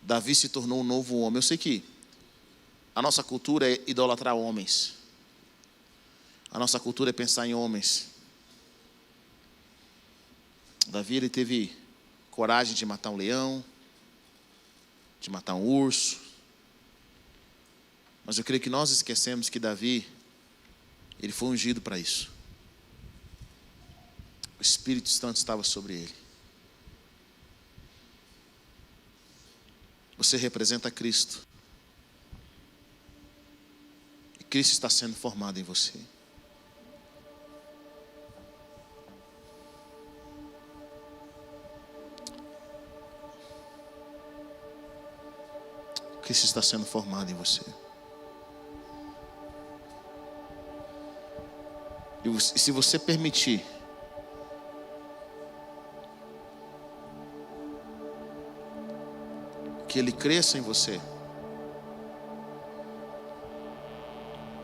Davi se tornou um novo homem. Eu sei que a nossa cultura é idolatrar homens. A nossa cultura é pensar em homens. Davi, ele teve coragem de matar um leão, de matar um urso. Mas eu creio que nós esquecemos que Davi, ele foi ungido para isso. O Espírito Santo estava sobre ele. Você representa Cristo. E Cristo está sendo formado em você. Cristo está sendo formado em você. E se você permitir que Ele cresça em você,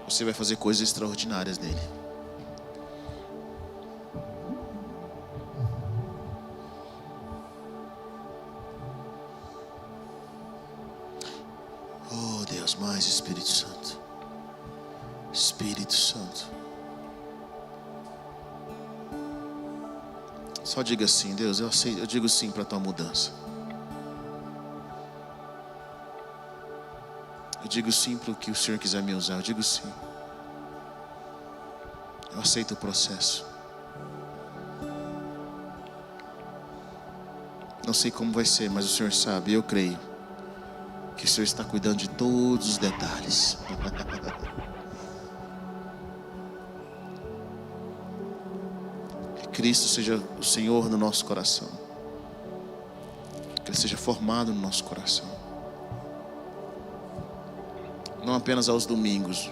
você vai fazer coisas extraordinárias nele. Oh Deus, mais Espírito Santo. Espírito Santo. Só diga assim: Deus, eu aceito, eu digo sim para a tua mudança. Eu digo sim para o que o Senhor quiser me usar. Eu digo sim. Eu aceito o processo. Não sei como vai ser, mas o Senhor sabe. Eu creio que o Senhor está cuidando de todos os detalhes. Que Cristo seja o Senhor no nosso coração. Que Ele seja formado no nosso coração. Não apenas aos domingos.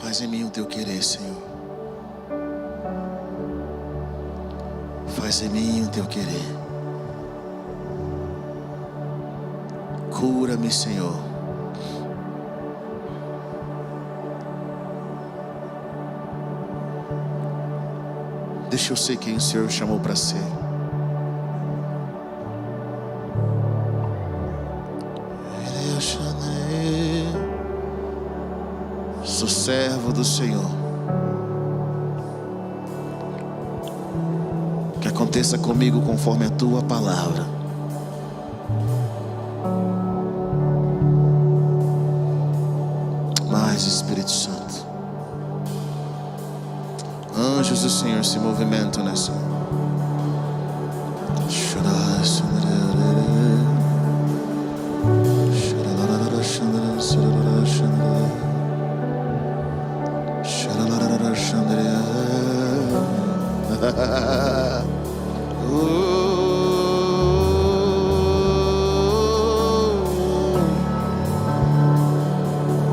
Faz em mim o teu querer, Senhor. Faz em mim o teu querer. Cura-me, Senhor. Deixa eu ser quem o Senhor chamou para ser. Sou servo do Senhor. Que aconteça comigo conforme a tua palavra. Mais Espírito Santo. Anjos do Senhor se movimentam nessa.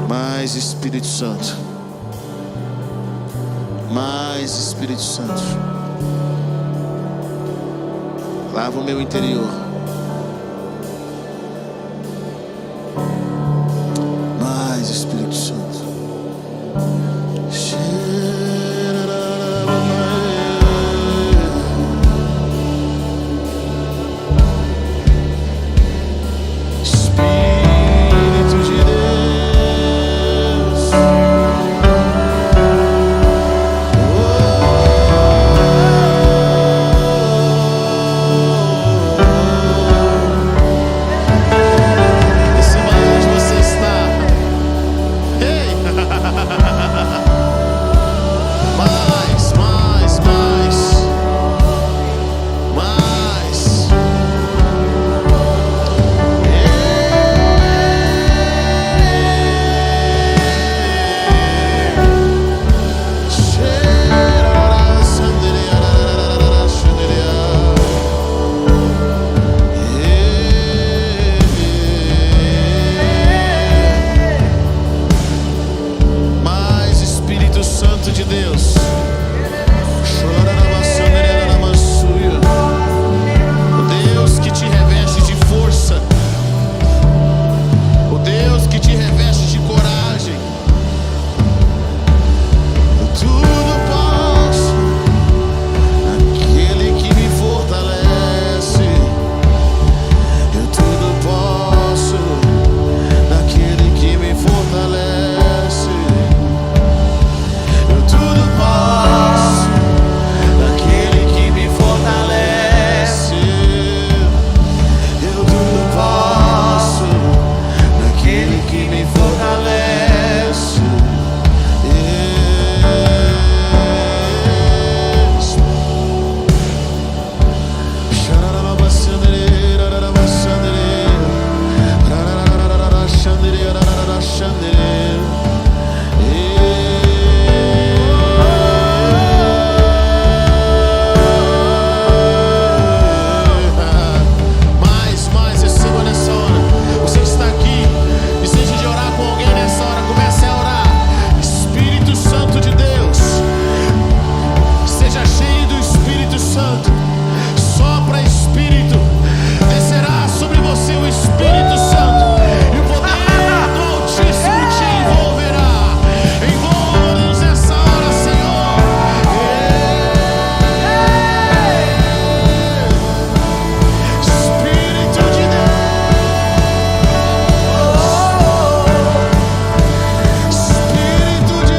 Mais Espírito Santo. Mais Espírito Santo. Lava o meu interior. Mais Espírito Santo. Espírito de Deus. Deus. O Deus que te reveste de força, o Deus que te reveste de coragem. Eu tudo posso naquele que me fortalece. Eu tudo posso naquele que me fortalece. Eu tudo posso naquele que me fortalece. Eu tudo posso naquele que me fortalece. Mais, receba nessa hora. Você que está aqui, deseja de orar com alguém nessa hora, comece a orar. Espírito Santo de Deus, seja cheio do Espírito Santo. Sopra Espírito, descerá sobre você o Espírito Santo, e o poder do Altíssimo te envolverá. Envolva-nos nessa hora, Senhor. Espírito de Deus, Espírito de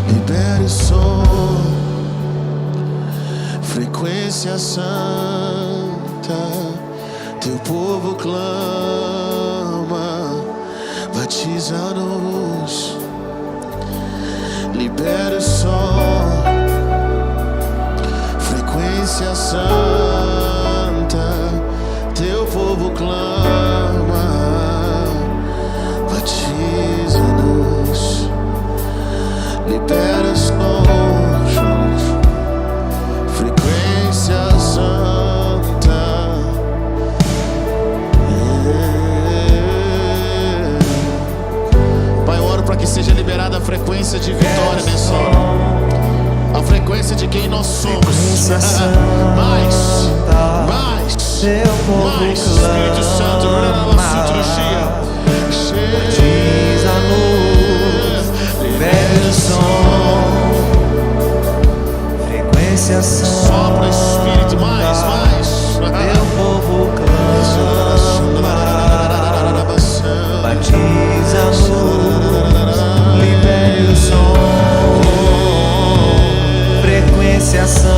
libere o som, frequência santa, teu povo clama, batiza-nos. Libere o som, frequência santa, teu povo clama, batiza-nos. Libera os sons, frequência santa. Pai, eu oro para que seja liberada a frequência de vitória nessa hora, a frequência de quem nós somos. Mais, Espírito Santo, libere o som, frequência santa. Sopra Espírito, mais. Teu povo clama, batiza-nos. Libere o som, frequência santa.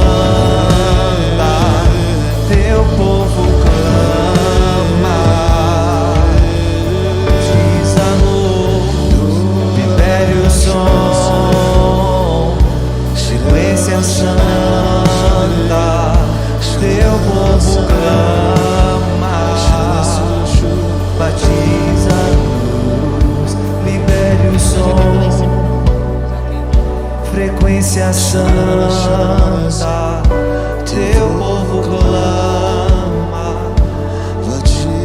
Teu povo clama, batiza-nos. Libere o som, frequência santa. Teu povo clama, batiza-nos. Libere o som, frequência santa. Teu povo clama, batiza-nos.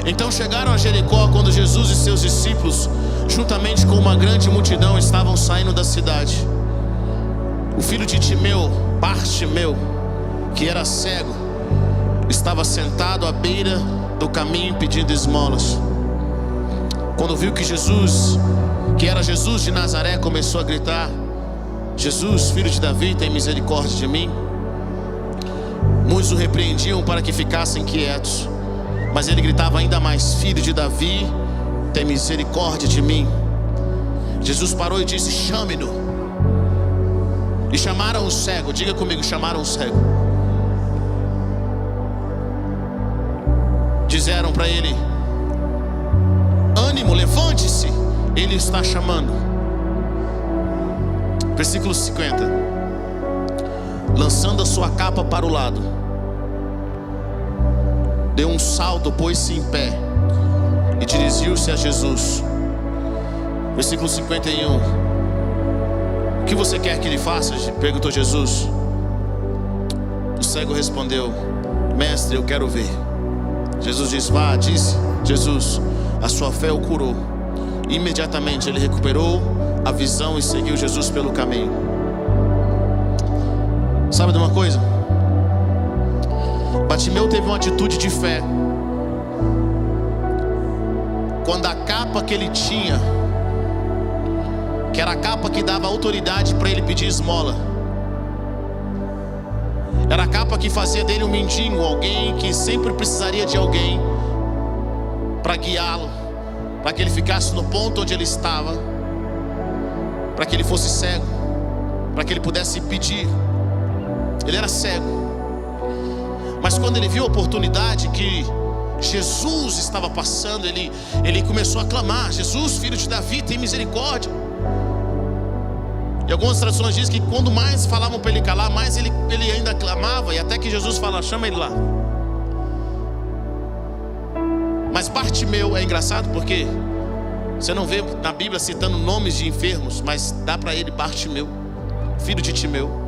Então chegaram a Jericó quando Jesus e seus discípulos, juntamente com uma grande multidão, estavam saindo da cidade. O filho de Timeu, Bartimeu, que era cego, estava sentado à beira do caminho pedindo esmolas. Quando viu que era Jesus de Nazaré, começou a gritar: Jesus, filho de Davi, tem misericórdia de mim. Muitos o repreendiam para que ficassem quietos, mas ele gritava ainda mais: Filho de Davi, tem misericórdia de mim. Jesus parou e disse: chame-no. E chamaram o cego. Diga comigo: chamaram o cego. Disseram para ele: ânimo, levante-se, ele está chamando. Versículo 50. Lançando a sua capa para o lado, deu um salto, pôs-se em pé e dirigiu-se a Jesus. Versículo 51. O que você quer que ele faça? Perguntou Jesus. O cego respondeu: mestre, eu quero ver. Jesus disse: vá, disse Jesus, a sua fé o curou. Imediatamente ele recuperou a visão e seguiu Jesus pelo caminho. Sabe de uma coisa? Bartimeu teve uma atitude de fé. Quando a capa que ele tinha, que era a capa que dava autoridade para ele pedir esmola, era a capa que fazia dele um mendigo, alguém que sempre precisaria de alguém para guiá-lo, para que ele ficasse no ponto onde ele estava, para que ele fosse cego, para que ele pudesse pedir. Ele era cego, mas quando ele viu a oportunidade que Jesus estava passando, ele começou a clamar: Jesus, filho de Davi, tem misericórdia. E algumas traduções dizem que quando mais falavam para ele calar, mais ele ainda clamava, e até que Jesus fala: chama ele lá. Mas Bartimeu é engraçado porque você não vê na Bíblia citando nomes de enfermos, mas dá para ele Bartimeu, filho de Timeu.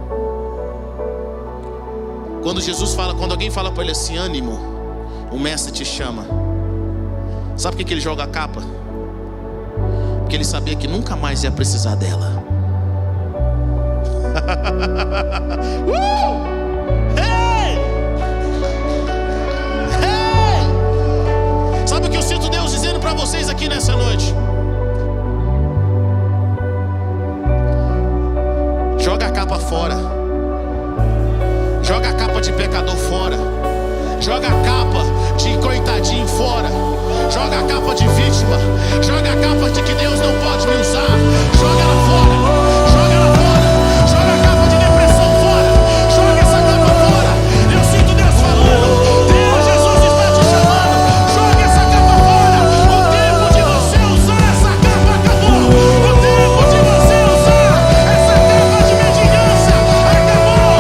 Quando alguém fala para ele assim: ânimo, o mestre te chama. Sabe por que ele joga a capa? Porque ele sabia que nunca mais ia precisar dela. Hey! Hey! Sabe o que eu sinto Deus dizendo para vocês aqui nessa noite? Joga a capa fora. Joga a capa de pecador fora. Joga a capa de coitadinho fora. Joga a capa de vítima. Joga a capa de que Deus não pode me usar. Joga ela fora. Joga ela fora. Joga a capa de depressão fora. Joga essa capa fora. Eu sinto Deus falando: Deus, Jesus está te chamando. Joga essa capa fora. O tempo de você usar essa capa acabou. O tempo de você usar essa capa de mendigância acabou.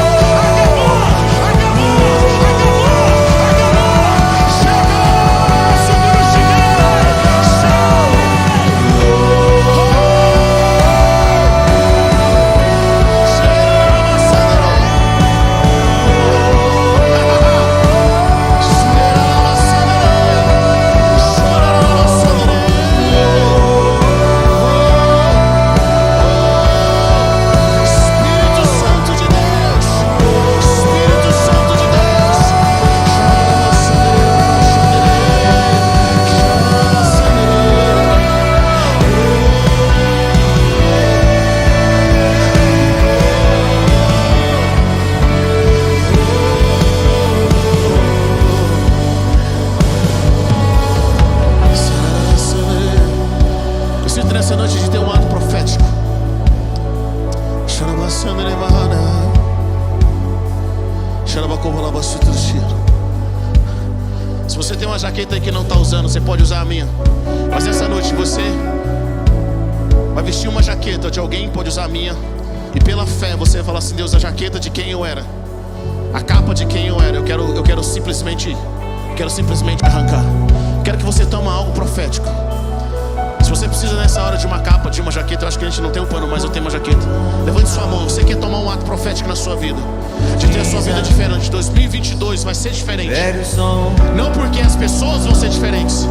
Se você tem uma jaqueta aí que não está usando, você pode usar a minha. Mas essa noite você vai vestir uma jaqueta de alguém, pode usar a minha. E pela fé você vai falar assim: Deus, a jaqueta de quem eu era, a capa de quem eu era, eu quero simplesmente arrancar. Quero que você tome algo profético. Se você precisa nessa hora de uma capa, de uma jaqueta, eu acho que a gente não tem um pano, mas eu tenho uma jaqueta. Levante sua mão. Você quer tomar um ato profético na sua vida, de ter a sua vida diferente. 2022 vai ser diferente. Não porque as pessoas vão ser diferentes,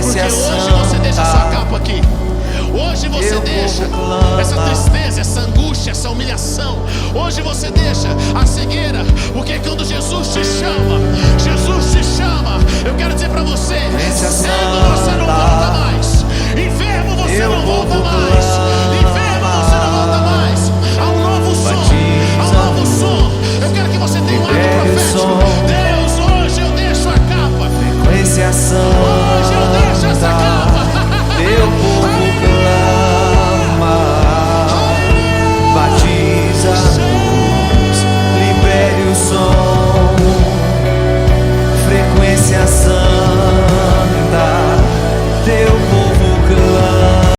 silêncio é hoje você deixa a sua santa. capa aqui. Hoje você Teu deixa povo clama. essa tristeza, essa angústia, essa humilhação. Hoje você deixa a cegueira,